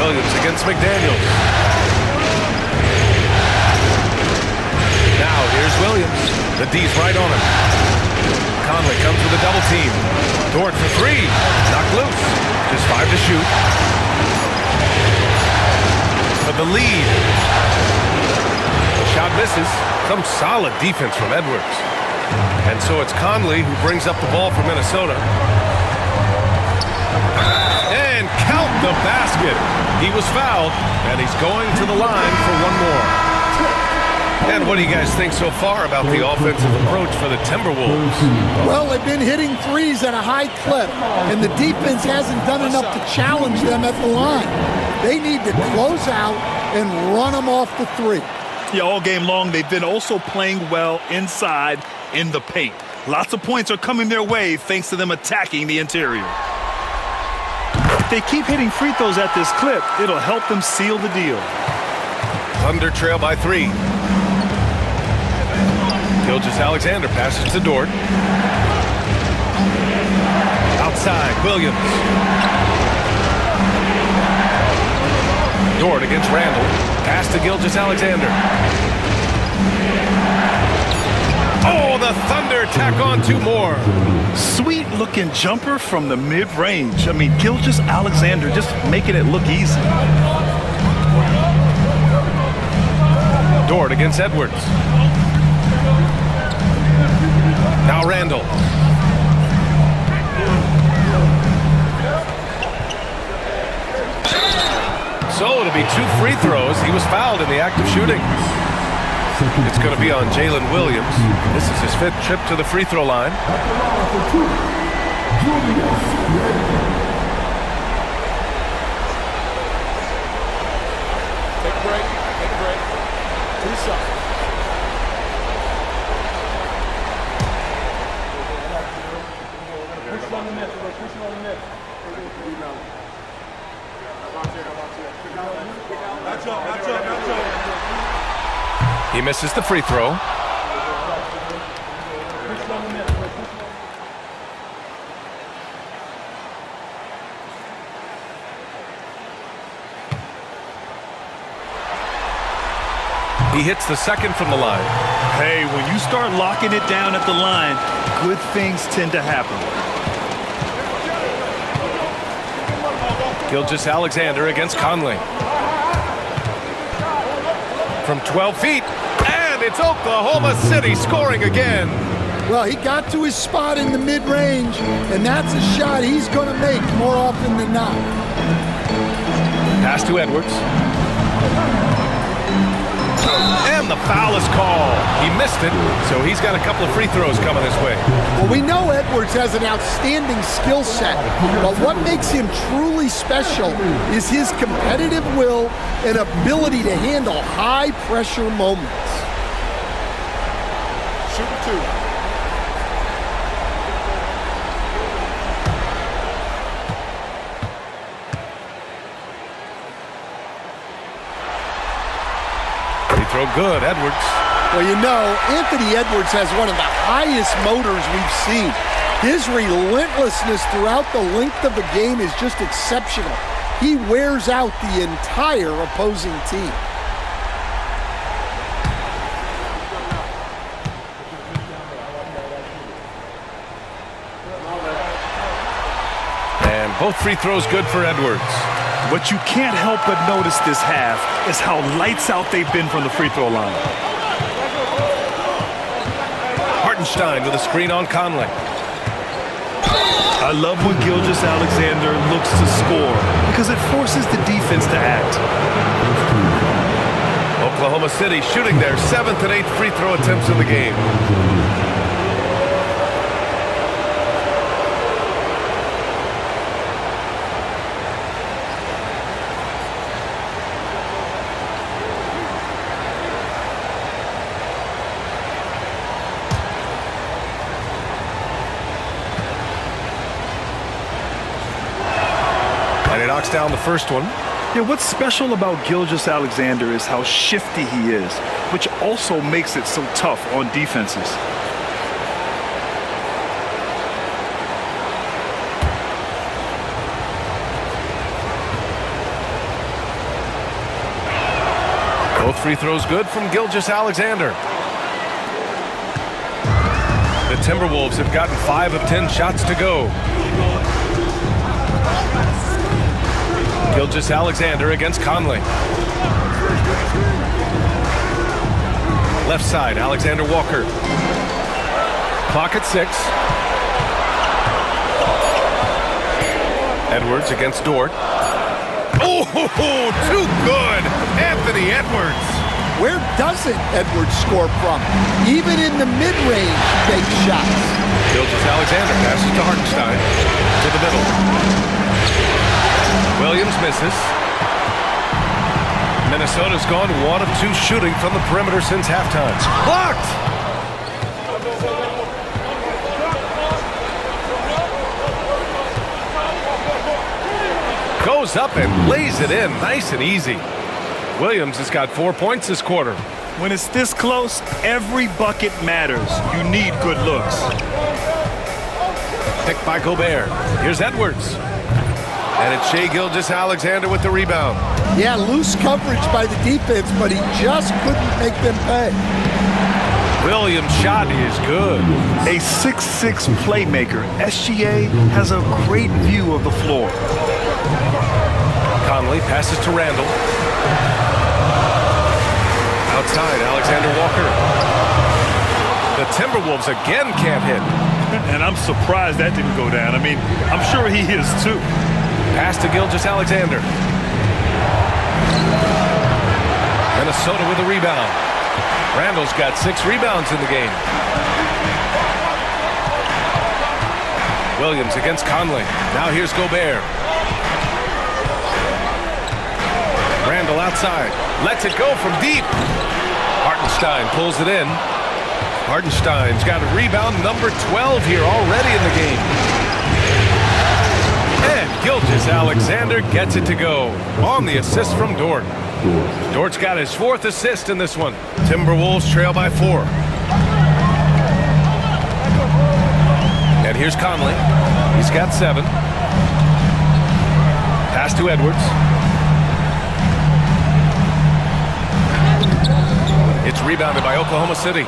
Williams against McDaniels. Now here's Williams. The D's right on him. Conley comes with a double team. Dort for 3. Knocked loose. Just 5 to shoot. For the lead. The shot misses. Some solid defense from Edwards. And so it's Conley who brings up the ball for Minnesota. And count the basket. He was fouled, and he's going to the line for one more. And what do you guys think so far about the offensive approach for the Timberwolves? Well, they've been hitting threes at a high clip, and the defense hasn't done enough to challenge them at the line. They need to close out and run them off the 3. Yeah, all game long, they've been also playing well inside in the paint. Lots of points are coming their way thanks to them attacking the interior. If they keep hitting free throws at this clip, it'll help them seal the deal. Thunder trail by 3. Gilgeous-Alexander passes to Dort. Outside, Williams. Dort against Randall. Pass to Gilgeous-Alexander. Oh, the the Thunder tack on 2 more. Sweet-looking jumper from the mid-range. I mean, Gilgeous-Alexander just making it look easy. Dort against Edwards. Now Randall. So it'll be 2 free throws. He was fouled in the act of shooting. It's going to be on Jalen Williams. This is his 5th trip to the free throw line. Take a break. Take a break. 2 shots. Push on the net. Push on the net. He misses the free throw. He hits the 2nd from the line. Hey, when you start locking it down at the line, good things tend to happen. Gilgeous-Alexander against Conley. From 12 feet, and it's Oklahoma City scoring again. Well, he got to his spot in the mid-range, and that's a shot he's going to make more often than not. Pass to Edwards. And the foul is called. He missed it, so he's got a couple of free throws coming this way. Well, we know Edwards has an outstanding skill set, but what makes him truly special is his competitive will and ability to handle high-pressure moments. Shoot 2. Throw good, Edwards. Well, you know, Anthony Edwards has one of the highest motors we've seen. His relentlessness throughout the length of the game is just exceptional. He wears out the entire opposing team. And both free throws good for Edwards. What you can't help but notice this half is how lights out they've been from the free throw line. Hartenstein with a screen on Conley. I love when Gilgeous-Alexander looks to score because it forces the defense to act. Oklahoma City shooting their 7th and 8th free throw attempts in the game. Knocks down the first one. Yeah, what's special about Gilgeous-Alexander is how shifty he is, which also makes it so tough on defenses. Both free throws good from Gilgeous-Alexander. The Timberwolves have gotten 5 of 10 shots to go. Gilgeous-Alexander against Conley. Left side, Alexander Walker. Clock at 6. Edwards against Dort. Oh, too good! Anthony Edwards. Where doesn't Edwards score from? Even in the mid-range, he makes shots. Gilgeous-Alexander passes to Hartenstein. To the middle. Williams misses. Minnesota's gone 1 of 2 shooting from the perimeter since halftime. Blocked! Goes up and lays it in nice and easy. Williams has got 4 points this quarter. When it's this close, every bucket matters. You need good looks. Picked by Gobert. Here's Edwards. And it's Shai Gilgeous-Alexander with the rebound. Yeah, loose coverage by the defense, but he just couldn't make them pay. Williams' shot is good. A 6'6" playmaker, SGA has a great view of the floor. Conley passes to Randall. Outside, Alexander Walker. The Timberwolves again can't hit. And I'm surprised that didn't go down. I mean, I'm sure he is too. Pass to Gilgeous-Alexander. Minnesota with a rebound. Randall's got 6 rebounds in the game. Williams against Conley. Now here's Gobert. Randall outside. Lets it go from deep. Hartenstein pulls it in. Hartenstein's got a rebound number 12 here already in the game. And Gilgeous-Alexander gets it to go on the assist from Dort. Dort's got his 4th assist in this one. Timberwolves trail by 4. And here's Conley. He's got 7. Pass to Edwards. It's rebounded by Oklahoma City.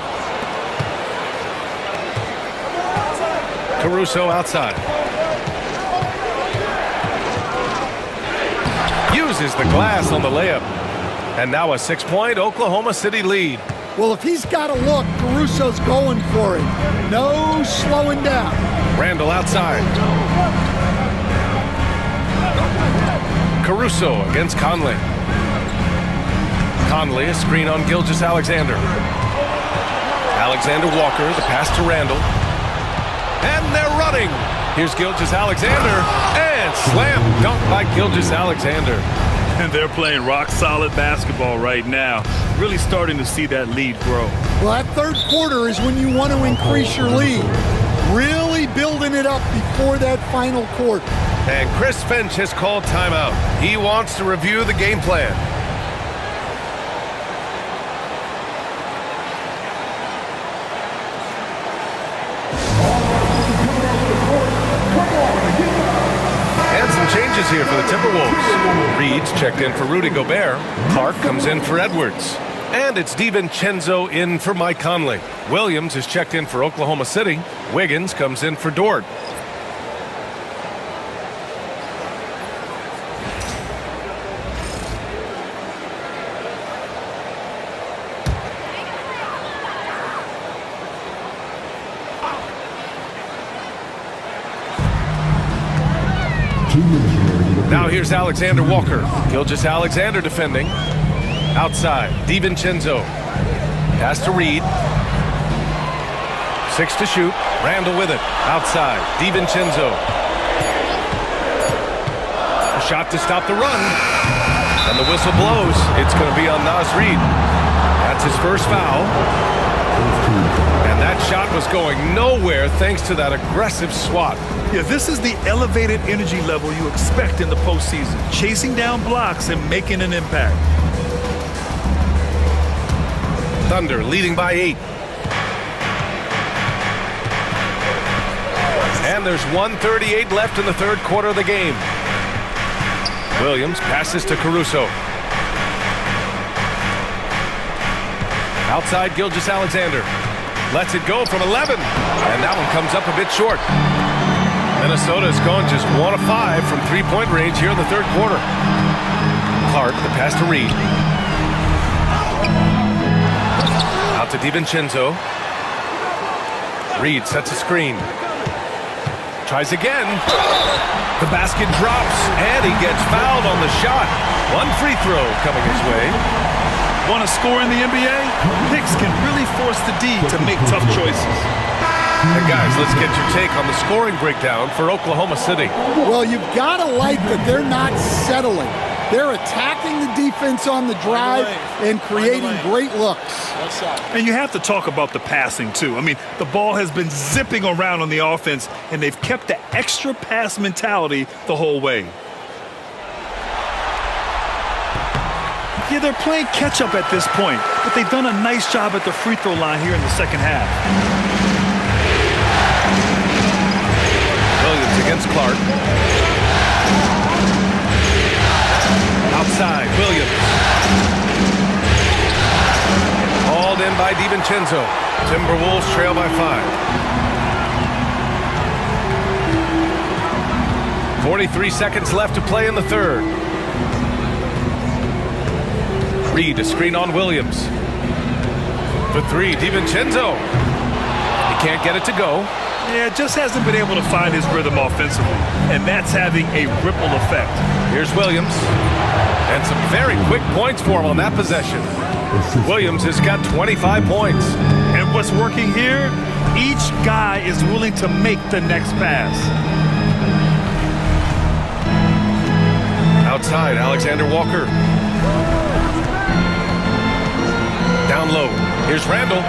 Caruso outside. Uses the glass on the layup. And now a 6-point Oklahoma City lead. Well, if he's got a look, Caruso's going for it. No slowing down. Randall outside. Caruso against Conley. Conley, a screen on Gilgeous-Alexander. Alexander Walker, the pass to Randall. And they're running. Here's Gilgeous-Alexander. And slam dunk by Gilgeous-Alexander. And they're playing rock-solid basketball right now. Really starting to see that lead grow. Well, that third quarter is when you want to increase your lead. Really building it up before that final quarter. And Chris Finch has called timeout. He wants to review the game plan. Changes here for the Timberwolves. Reed's checked in for Rudy Gobert. Clark comes in for Edwards. And it's DiVincenzo in for Mike Conley. Williams is checked in for Oklahoma City. Wiggins comes in for Dort. Now here's Alexander Walker. Gilgeous-Alexander defending. Outside, DiVincenzo. Pass to Reed. 6 to shoot. Randall with it. Outside, DiVincenzo. A shot to stop the run. And the whistle blows. It's going to be on Naz Reid. That's his first foul. And that shot was going nowhere thanks to that aggressive swat. Yeah, this is the elevated energy level you expect in the postseason. Chasing down blocks and making an impact. Thunder leading by 8. And there's 1:38 left in the third quarter of the game. Williams passes to Caruso. Outside, Gilgeous-Alexander. Lets it go from 11. And that one comes up a bit short. Minnesota's gone just 1 of 5 from 3-point range here in the third quarter. Clark, the pass to Reed. Out to DiVincenzo. Reed sets a screen. Tries again. The basket drops, and he gets fouled on the shot. One free throw coming his way. Want to score in the NBA? Knicks can really force the D to make tough choices. And guys, let's get your take on the scoring breakdown for Oklahoma City. Well, you've got to like that they're not settling. They're attacking the defense on the drive and creating great looks. And you have to talk about the passing, too. I mean, the ball has been zipping around on the offense, and they've kept the extra pass mentality the whole way. Yeah, they're playing catch-up at this point, but they've done a nice job at the free throw line here in the second half. Williams against Clark. Outside, Williams. Hauled in in by DiVincenzo. Timberwolves trail by 5. 43 seconds left to play in the third. Reed, a screen on Williams. For 3, DiVincenzo. He can't get it to go. Yeah, just hasn't been able to find his rhythm offensively, and that's having a ripple effect. Here's Williams. And some very quick points for him on that possession. Williams has got 25 points. And what's working here? Each guy is willing to make the next pass. Outside, Alexander Walker. Down low. Here's Randall.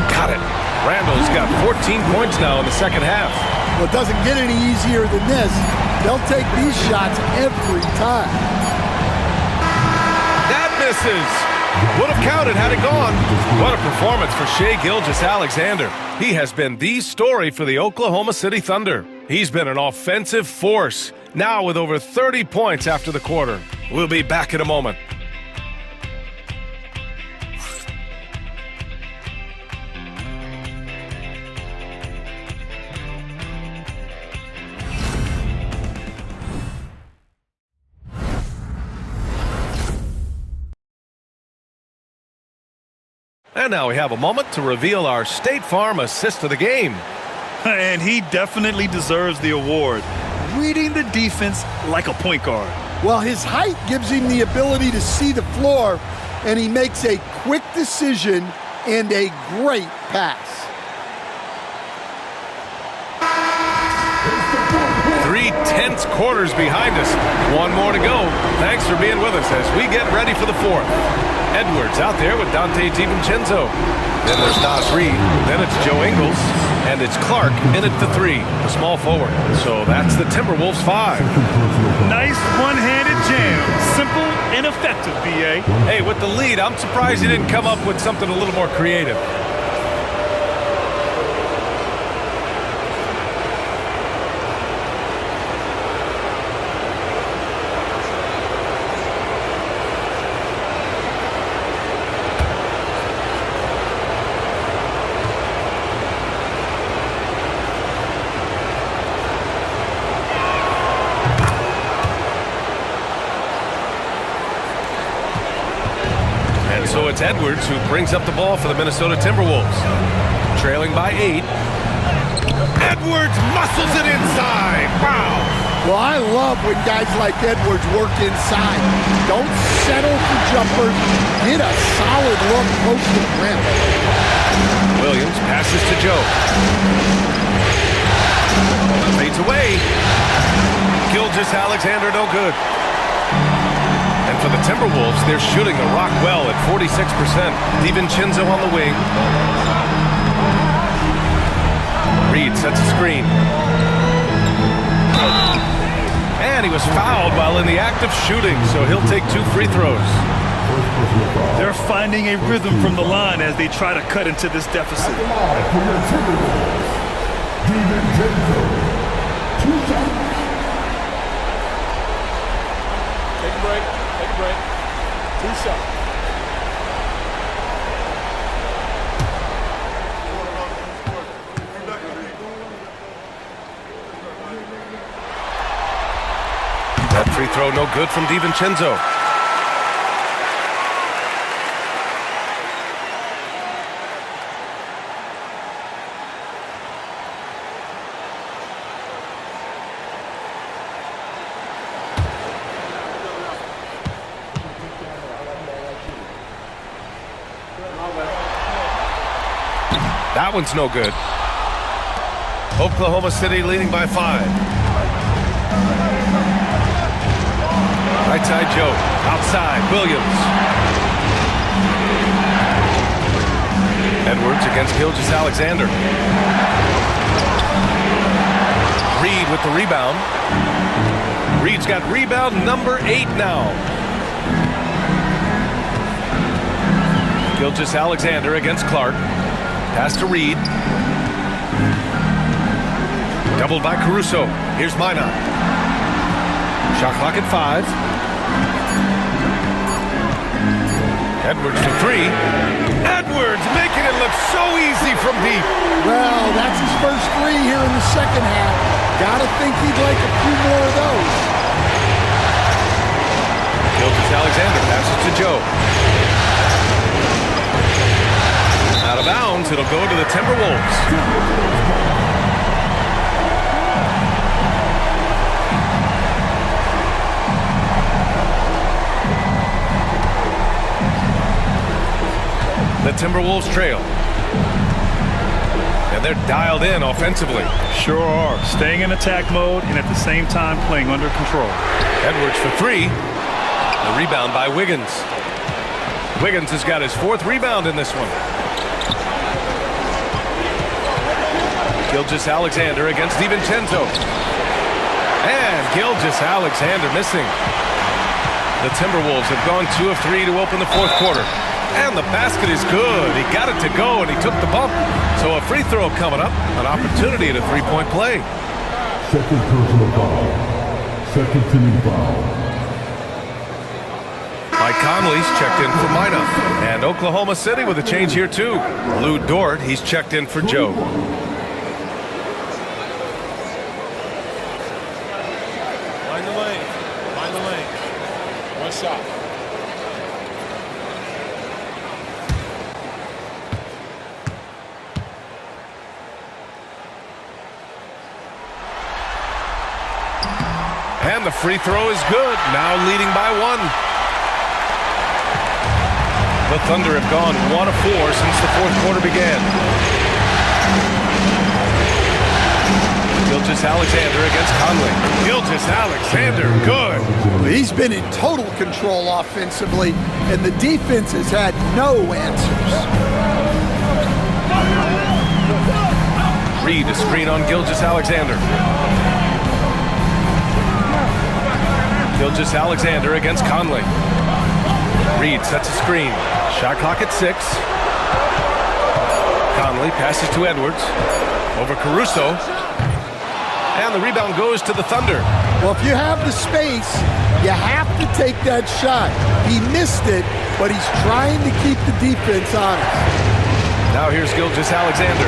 Got it. Randall's got 14 points now in the second half. Well, it doesn't get any easier than this. They'll take these shots every time. That misses. Would have counted had it gone. What a performance for Shai Gilgeous-Alexander. He has been the story for the Oklahoma City Thunder. He's been an offensive force, now with over 30 points after the quarter. We'll be back in a moment. And now we have a moment to reveal our State Farm assist of the game. And he definitely deserves the award. Reading the defense like a point guard. Well, his height gives him the ability to see the floor, and he makes a quick decision and a great pass. 3 tense quarters behind us. One more to go. Thanks for being with us as we get ready for the fourth. Edwards out there with Dante DiVincenzo. Then there's Nas Reed. Then it's Joe Ingles. And it's Clark in at the 3, the small forward. So that's the Timberwolves 5. Nice one-handed jam. Simple and effective, B.A. Hey, with the lead, I'm surprised he didn't come up with something a little more creative. So it's Edwards who brings up the ball for the Minnesota Timberwolves. Trailing by 8. Edwards muscles it inside. Wow. Well, I love when guys like Edwards work inside. Don't settle for jumpers. Get a solid look close to the rim. Williams passes to Joe. Fades away. Gilgeous-Alexander no good. And for the Timberwolves, they're shooting the rock well at 46%. DiVincenzo on the wing. Reed sets a screen. And he was fouled while in the act of shooting, so he'll take 2 free throws. They're finding a rhythm from the line as they try to cut into this deficit. Take a break. Take a break. 2 shots. That free throw no good from DiVincenzo. That one's no good. Oklahoma City leading by 5. Right side Joe. Outside Williams. Edwards against Gilgeous-Alexander. Reed with the rebound. Reed's got rebound number 8 now. Gilgeous-Alexander against Clark. Pass to Reed. Doubled by Caruso. Here's Minot. Shot clock at 5. Edwards for 3. Edwards making it look so easy from deep. Well, that's his first three here in the second half. Gotta think he'd like a few more of those. Gilgeous-Alexander passes to Joe. Out of bounds, it'll go to the Timberwolves. The Timberwolves trail. And they're dialed in offensively. Sure are. Staying in attack mode and at the same time playing under control. Edwards for three. The rebound by Wiggins. Wiggins has got his fourth rebound in this one. Gilgeous-Alexander against DiVincenzo. And Gilgeous-Alexander missing. The Timberwolves have gone 2 of 3 to open the fourth quarter. And the basket is good. He got it to go, and he took the bump. So a free throw coming up. An opportunity at a three-point play. Second personal foul. Second team foul. Mike Conley's checked in for Mina. And Oklahoma City with a change here, too. Lou Dort, he's checked in for Joe. Mind the lane. Mind the lane. One shot. And the free throw is good. Now leading by 1. The Thunder have gone 1 of 4 since the fourth quarter began. Gilgeous-Alexander against Conley. Gilgeous-Alexander, good. He's been in total control offensively, and the defense has had no answers. Reed, a screen on Gilgeous-Alexander. Gilgeous-Alexander against Conley. Reed sets a screen. Shot clock at 6. Conley passes to Edwards. Over Caruso. And the rebound goes to the Thunder. Well, if you have the space, you have to take that shot. He missed it, but he's trying to keep the defense honest. Now here's Gilgeous-Alexander.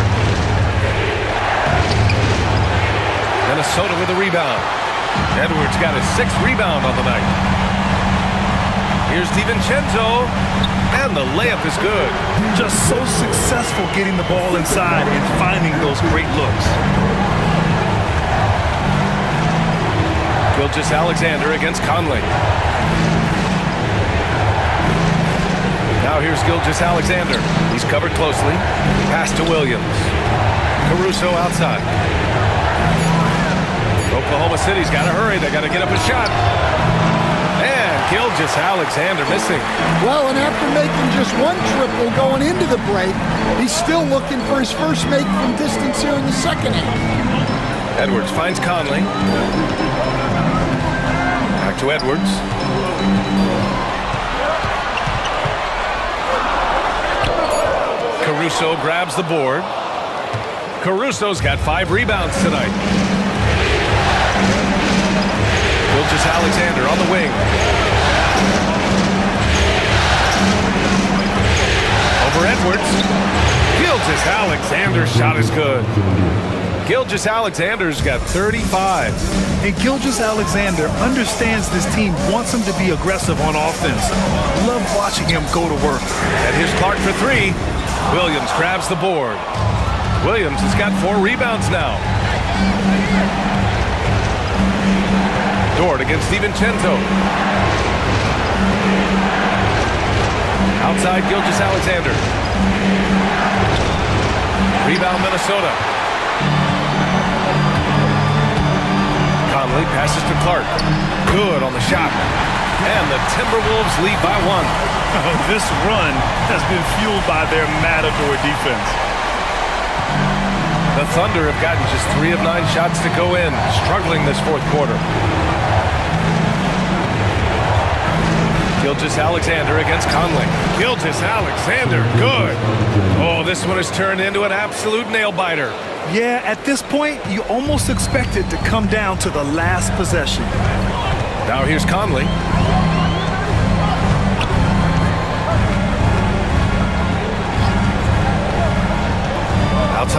Minnesota with a rebound. Edwards got his 6th rebound on the night. Here's DiVincenzo, and the layup is good. Just so successful getting the ball inside and finding those great looks. Gilgeous-Alexander against Conley. Now here's Gilgeous-Alexander. He's covered closely. Pass to Williams. Caruso outside. Oklahoma City's got to hurry. They got to get up a shot. And Gilgeous-Alexander missing. Well, and after making just 1 triple going into the break, he's still looking for his first make from distance here in the second half. Edwards finds Conley. Back to Edwards. Caruso grabs the board. Caruso's got 5 rebounds tonight. Gilgeous-Alexander on the wing. Over Edwards. Gilgeous-Alexander's shot is good. Gilgeous-Alexander's got 35. And Gilgeous-Alexander understands this team wants him to be aggressive on offense. Love watching him go to work. And here's Clark for 3. Williams grabs the board. Williams has got 4 rebounds now. Dort against DiVincenzo. Outside Gilgeous-Alexander. Rebound Minnesota. Conley passes to Clark. Good on the shot. And the Timberwolves lead by 1. This run has been fueled by their matador defense. The Thunder have gotten just 3 of 9 shots to go in, struggling this fourth quarter. Gilgeous-Alexander against Conley. Gilgeous-Alexander, good. Oh, this one has turned into an absolute nail-biter. Yeah, at this point, you almost expect it to come down to the last possession. Now here's Conley.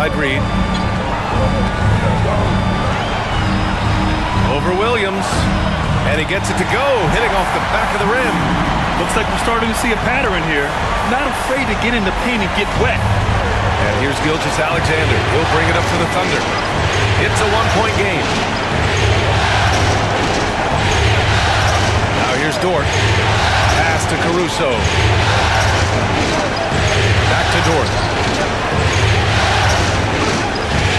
outside read. Over Williams. And he gets it to go, hitting off the back of the rim. Looks like we're starting to see a pattern here. Not afraid to get in the paint and get wet. And here's Gilgeous-Alexander. He'll bring it up to the Thunder. It's a one-point game. Now here's Dort. Pass to Caruso. Back to Dort.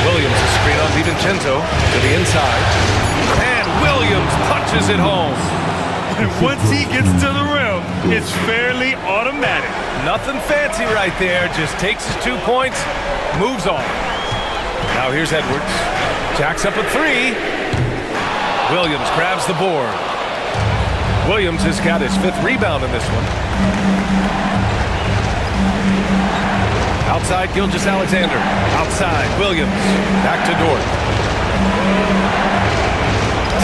Williams, a screen on DiVincenzo to the inside. And Williams punches it home. And once he gets to the rim, it's fairly automatic. Nothing fancy right there. Just takes his 2 points, moves on. Now here's Edwards. Jacks up a three. Williams grabs the board. Williams has got his 5th rebound in this one. Outside, Gilgeous-Alexander. Outside, Williams. Back to Dort.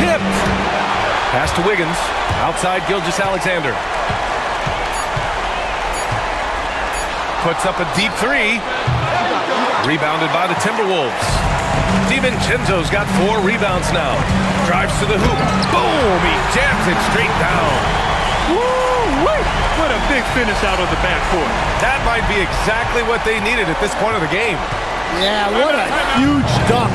Tipped. Pass to Wiggins. Outside, Gilgeous-Alexander. Puts up a deep three. Rebounded by the Timberwolves. DiVincenzo's got 4 rebounds now. Drives to the hoop. Boom! He jams it straight down. Woo-wee! What a big finish out of the backcourt. That might be exactly what they needed at this point of the game. Yeah, what a huge dunk.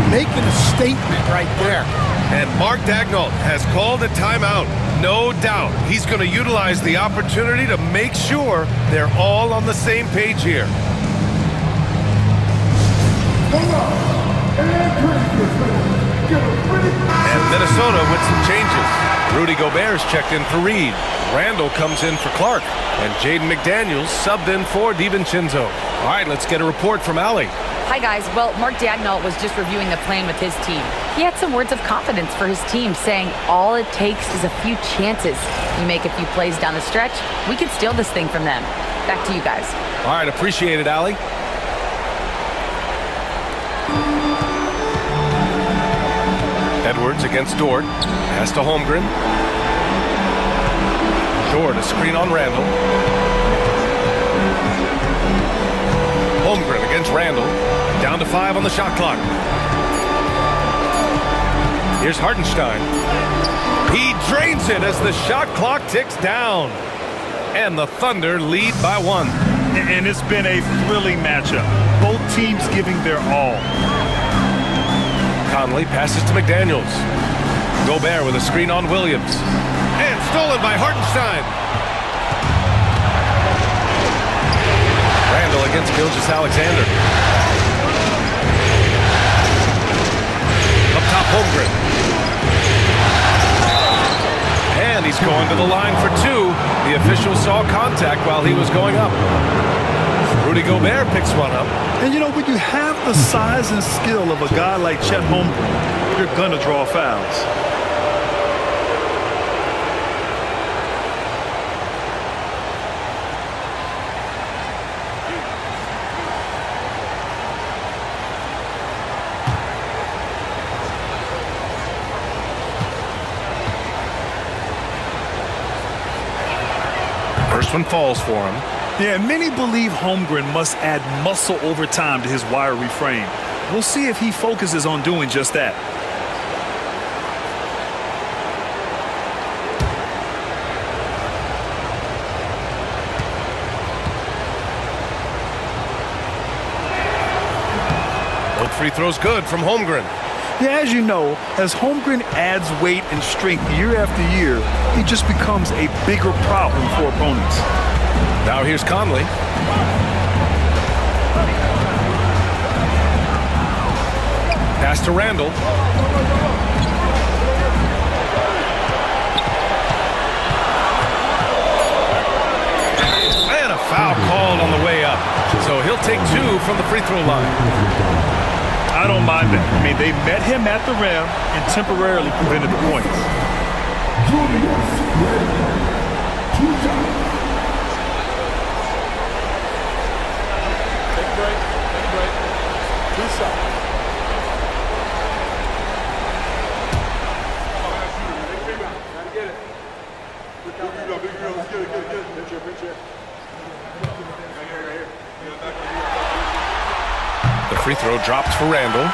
Making a statement right there. And Mark Daigneault has called a timeout. No doubt he's going to utilize the opportunity to make sure they're all on the same page here. And Minnesota with some changes. Rudy Gobert's checked in for Reed. Randall comes in for Clark. And Jaden McDaniels subbed in for DiVincenzo. All right, let's get a report from Allie. Hi, guys. Well, Mark Daigneault was just reviewing the plan with his team. He had some words of confidence for his team, saying all it takes is a few chances. You make a few plays down the stretch, we could steal this thing from them. Back to you guys. All right, appreciate it, Allie. Edwards against Dort. Pass to Holmgren. Dort, a screen on Randall. Holmgren against Randall. Down to 5 on the shot clock. Here's Hartenstein. He drains it as the shot clock ticks down. And the Thunder lead by 1. And it's been a thrilling matchup. Both teams giving their all. Conley passes to McDaniels. Gobert with a screen on Williams. And stolen by Hartenstein. Randall against Gilgeous-Alexander. Up top, Holmgren. And he's going to the line for 2. The official saw contact while he was going up. Rudy Gobert picks one up. And you know, when you have the size and skill of a guy like Chet Holmgren, you're going to draw fouls. First one falls for him. Yeah, many believe Holmgren must add muscle over time to his wiry frame. We'll see if he focuses on doing just that. Both free throws good from Holmgren. Yeah, as you know, as Holmgren adds weight and strength year after year, he just becomes a bigger problem for opponents. Now here's Conley. Pass to Randall. And a foul called on the way up. So he'll take 2 from the free throw line. I don't mind that. I mean, they met him at the rim and temporarily prevented the points. Take a break. Take a break. 2 shots. Gotta get it. Big rebound. Let's get it. Pinch here. The free throw dropped for Randall.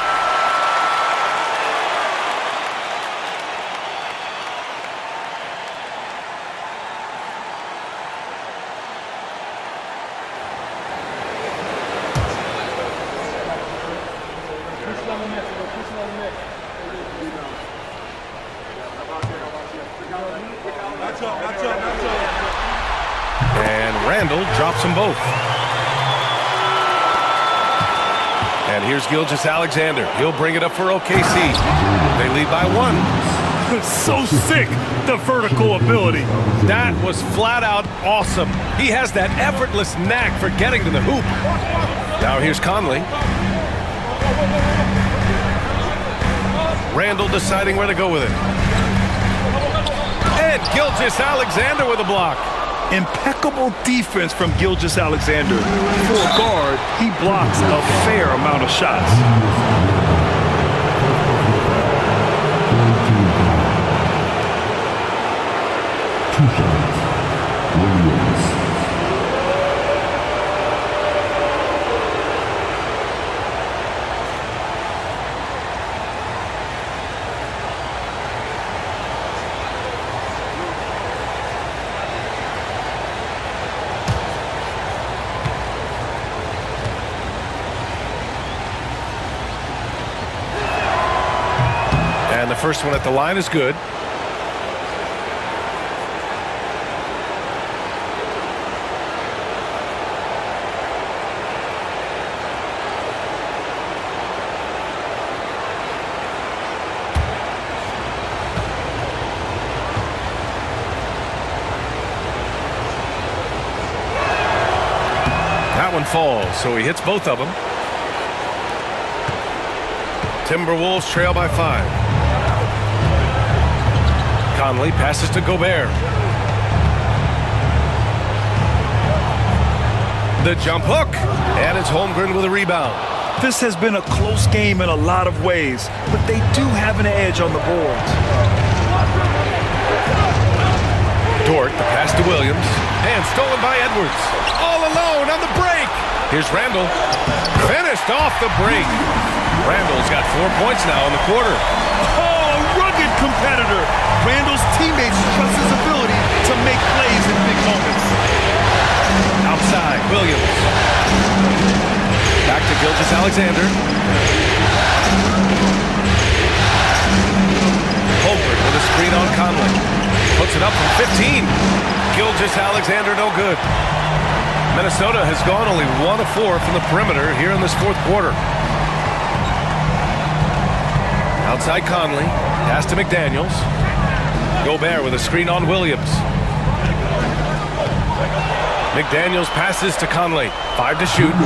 And Randall drops them both. And here's Gilgeous-Alexander. He'll bring it up for OKC. They lead by 1. So sick, the vertical ability. That was flat out awesome. He has that effortless knack for getting to the hoop. Now here's Conley. Randall deciding where to go with it. And Gilgeous-Alexander with a block. Impeccable defense from Gilgeous-Alexander. For a guard, he blocks a fair amount of shots. Two shots. Williams. And the first one at the line is good. That one falls, so he hits both of them. Timberwolves trail by 5. Conley passes to Gobert. The jump hook, and it's Holmgren with a rebound. This has been a close game in a lot of ways, but they do have an edge on the boards. Dort, the pass to Williams, and stolen by Edwards. All alone on the break. Here's Randall. Finished off the break. Randall's got 4 points now in the quarter. Oh, a rugged competitor. Randall's teammates trust his ability to make plays in big moments. Outside, Williams. Back to Gilgeous-Alexander. Holmgren with a screen on Conley. Puts it up from 15. Gilgeous-Alexander no good. Minnesota has gone only 1 of 4 from the perimeter here in this fourth quarter. Outside Conley. Pass to McDaniels. Gobert with a screen on Williams. McDaniels passes to Conley. 5 to shoot.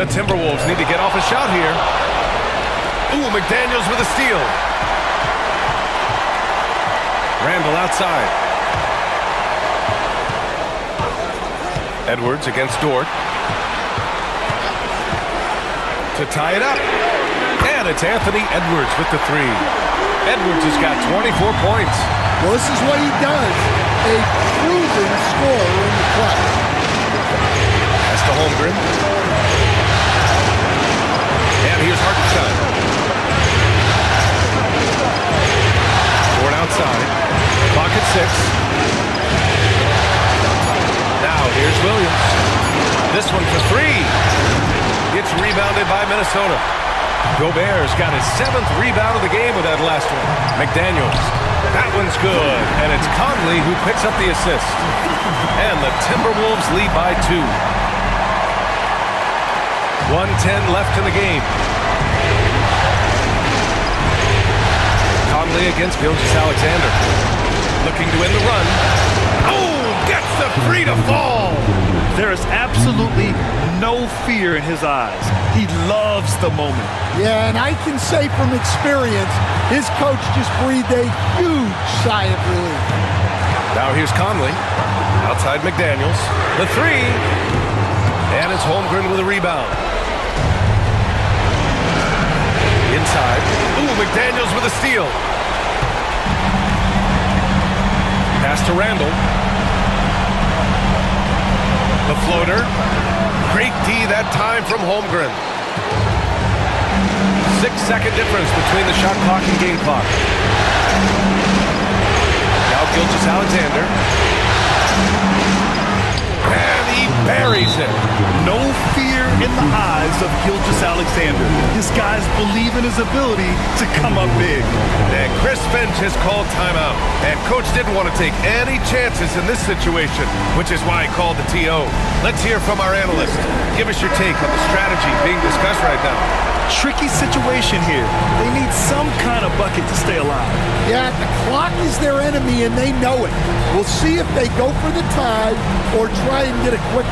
The Timberwolves need to get off a shot here. Ooh, McDaniels with a steal. Randall outside. Edwards against Dort. To tie it up. And it's Anthony Edwards with the 3. Edwards has got 24 points. Well, this is what he does. A proven scorer in the clutch. That's to Holmgren. And here's Hartenstein. Dort outside. Clock at 6. Now here's Williams. This one for 3. It's rebounded by Minnesota. Gobert's got his 7th rebound of the game with that last one. McDaniels. That one's good. And it's Conley who picks up the assist. And the Timberwolves lead by 2. 1:10 left in the game. Conley against Gilgeous-Alexander. Looking to win the run. Oh, gets the 3 to fall. There is absolutely no fear in his eyes. He loves the moment. Yeah, and I can say from experience, his coach just breathed a huge sigh of relief. Now here's Conley. Outside McDaniels. The 3. And it's Holmgren with a rebound. Inside. Ooh, McDaniels with a steal. Pass to Randall. The floater. Great D that time from Holmgren. 6-second difference between the shot clock and game clock. Now Gilgeous-Alexander. And he buries it. No fear in the eyes of Gilgeous-Alexander. His guys believe in his ability to come up big. And Chris Finch has called timeout. And coach didn't want to take any chances in this situation, which is why he called the TO. Let's hear from our analyst. Give us your take on the strategy being discussed right now. Tricky situation here. They need some kind of bucket to stay alive. Yeah, the clock is their enemy and they know it. We'll see if they go for the tie or try and get it quick.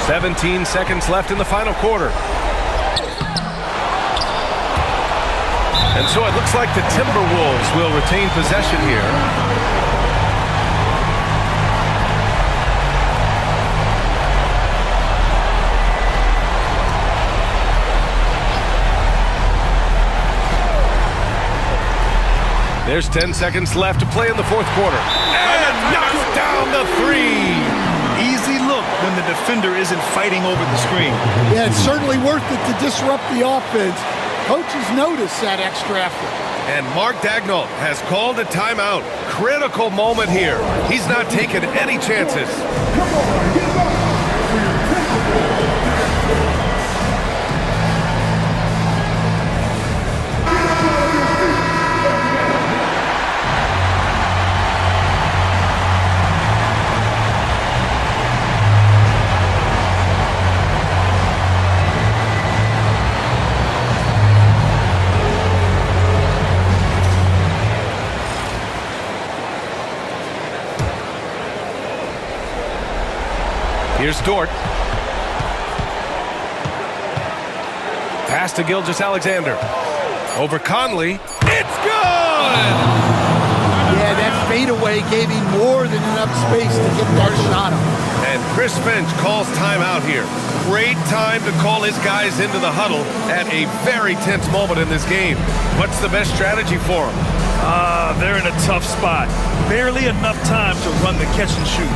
"17 seconds left in the final quarter. And so it looks like the Timberwolves will retain possession here. There's 10 seconds left to play in the fourth quarter. And knocks down the three. Easy look when the defender isn't fighting over the screen. Yeah, it's certainly worth it to disrupt the offense. Coaches notice that extra effort. And Mark Daigneault has called a timeout. Critical moment here. He's not taking any chances. Here's Dort. Pass to Gilgeous-Alexander. Over Conley. It's good! Yeah, that fadeaway gave him more than enough space to get that shot up. And Chris Finch calls timeout here. Great time to call his guys into the huddle at a very tense moment in this game. What's the best strategy for them? They're in a tough spot. Barely enough time to run the catch and shoot.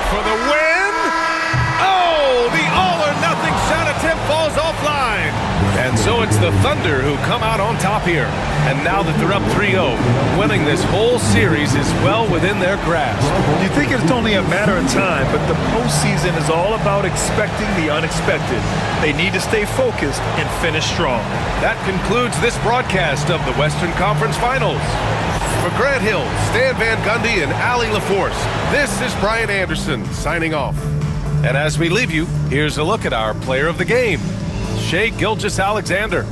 For the win! Oh, the all-or-nothing shot attempt falls offline. And so it's the Thunder who come out on top here. And now that they're up 3-0, winning this whole series is well within their grasp. You think it's only a matter of time, but the postseason is all about expecting the unexpected. They need to stay focused and finish strong. That concludes this broadcast of the Western Conference Finals. For Grant Hill, Stan Van Gundy, and Allie LaForce, this is Brian Anderson signing off. And as we leave you, here's a look at our player of the game, Shai Gilgeous-Alexander.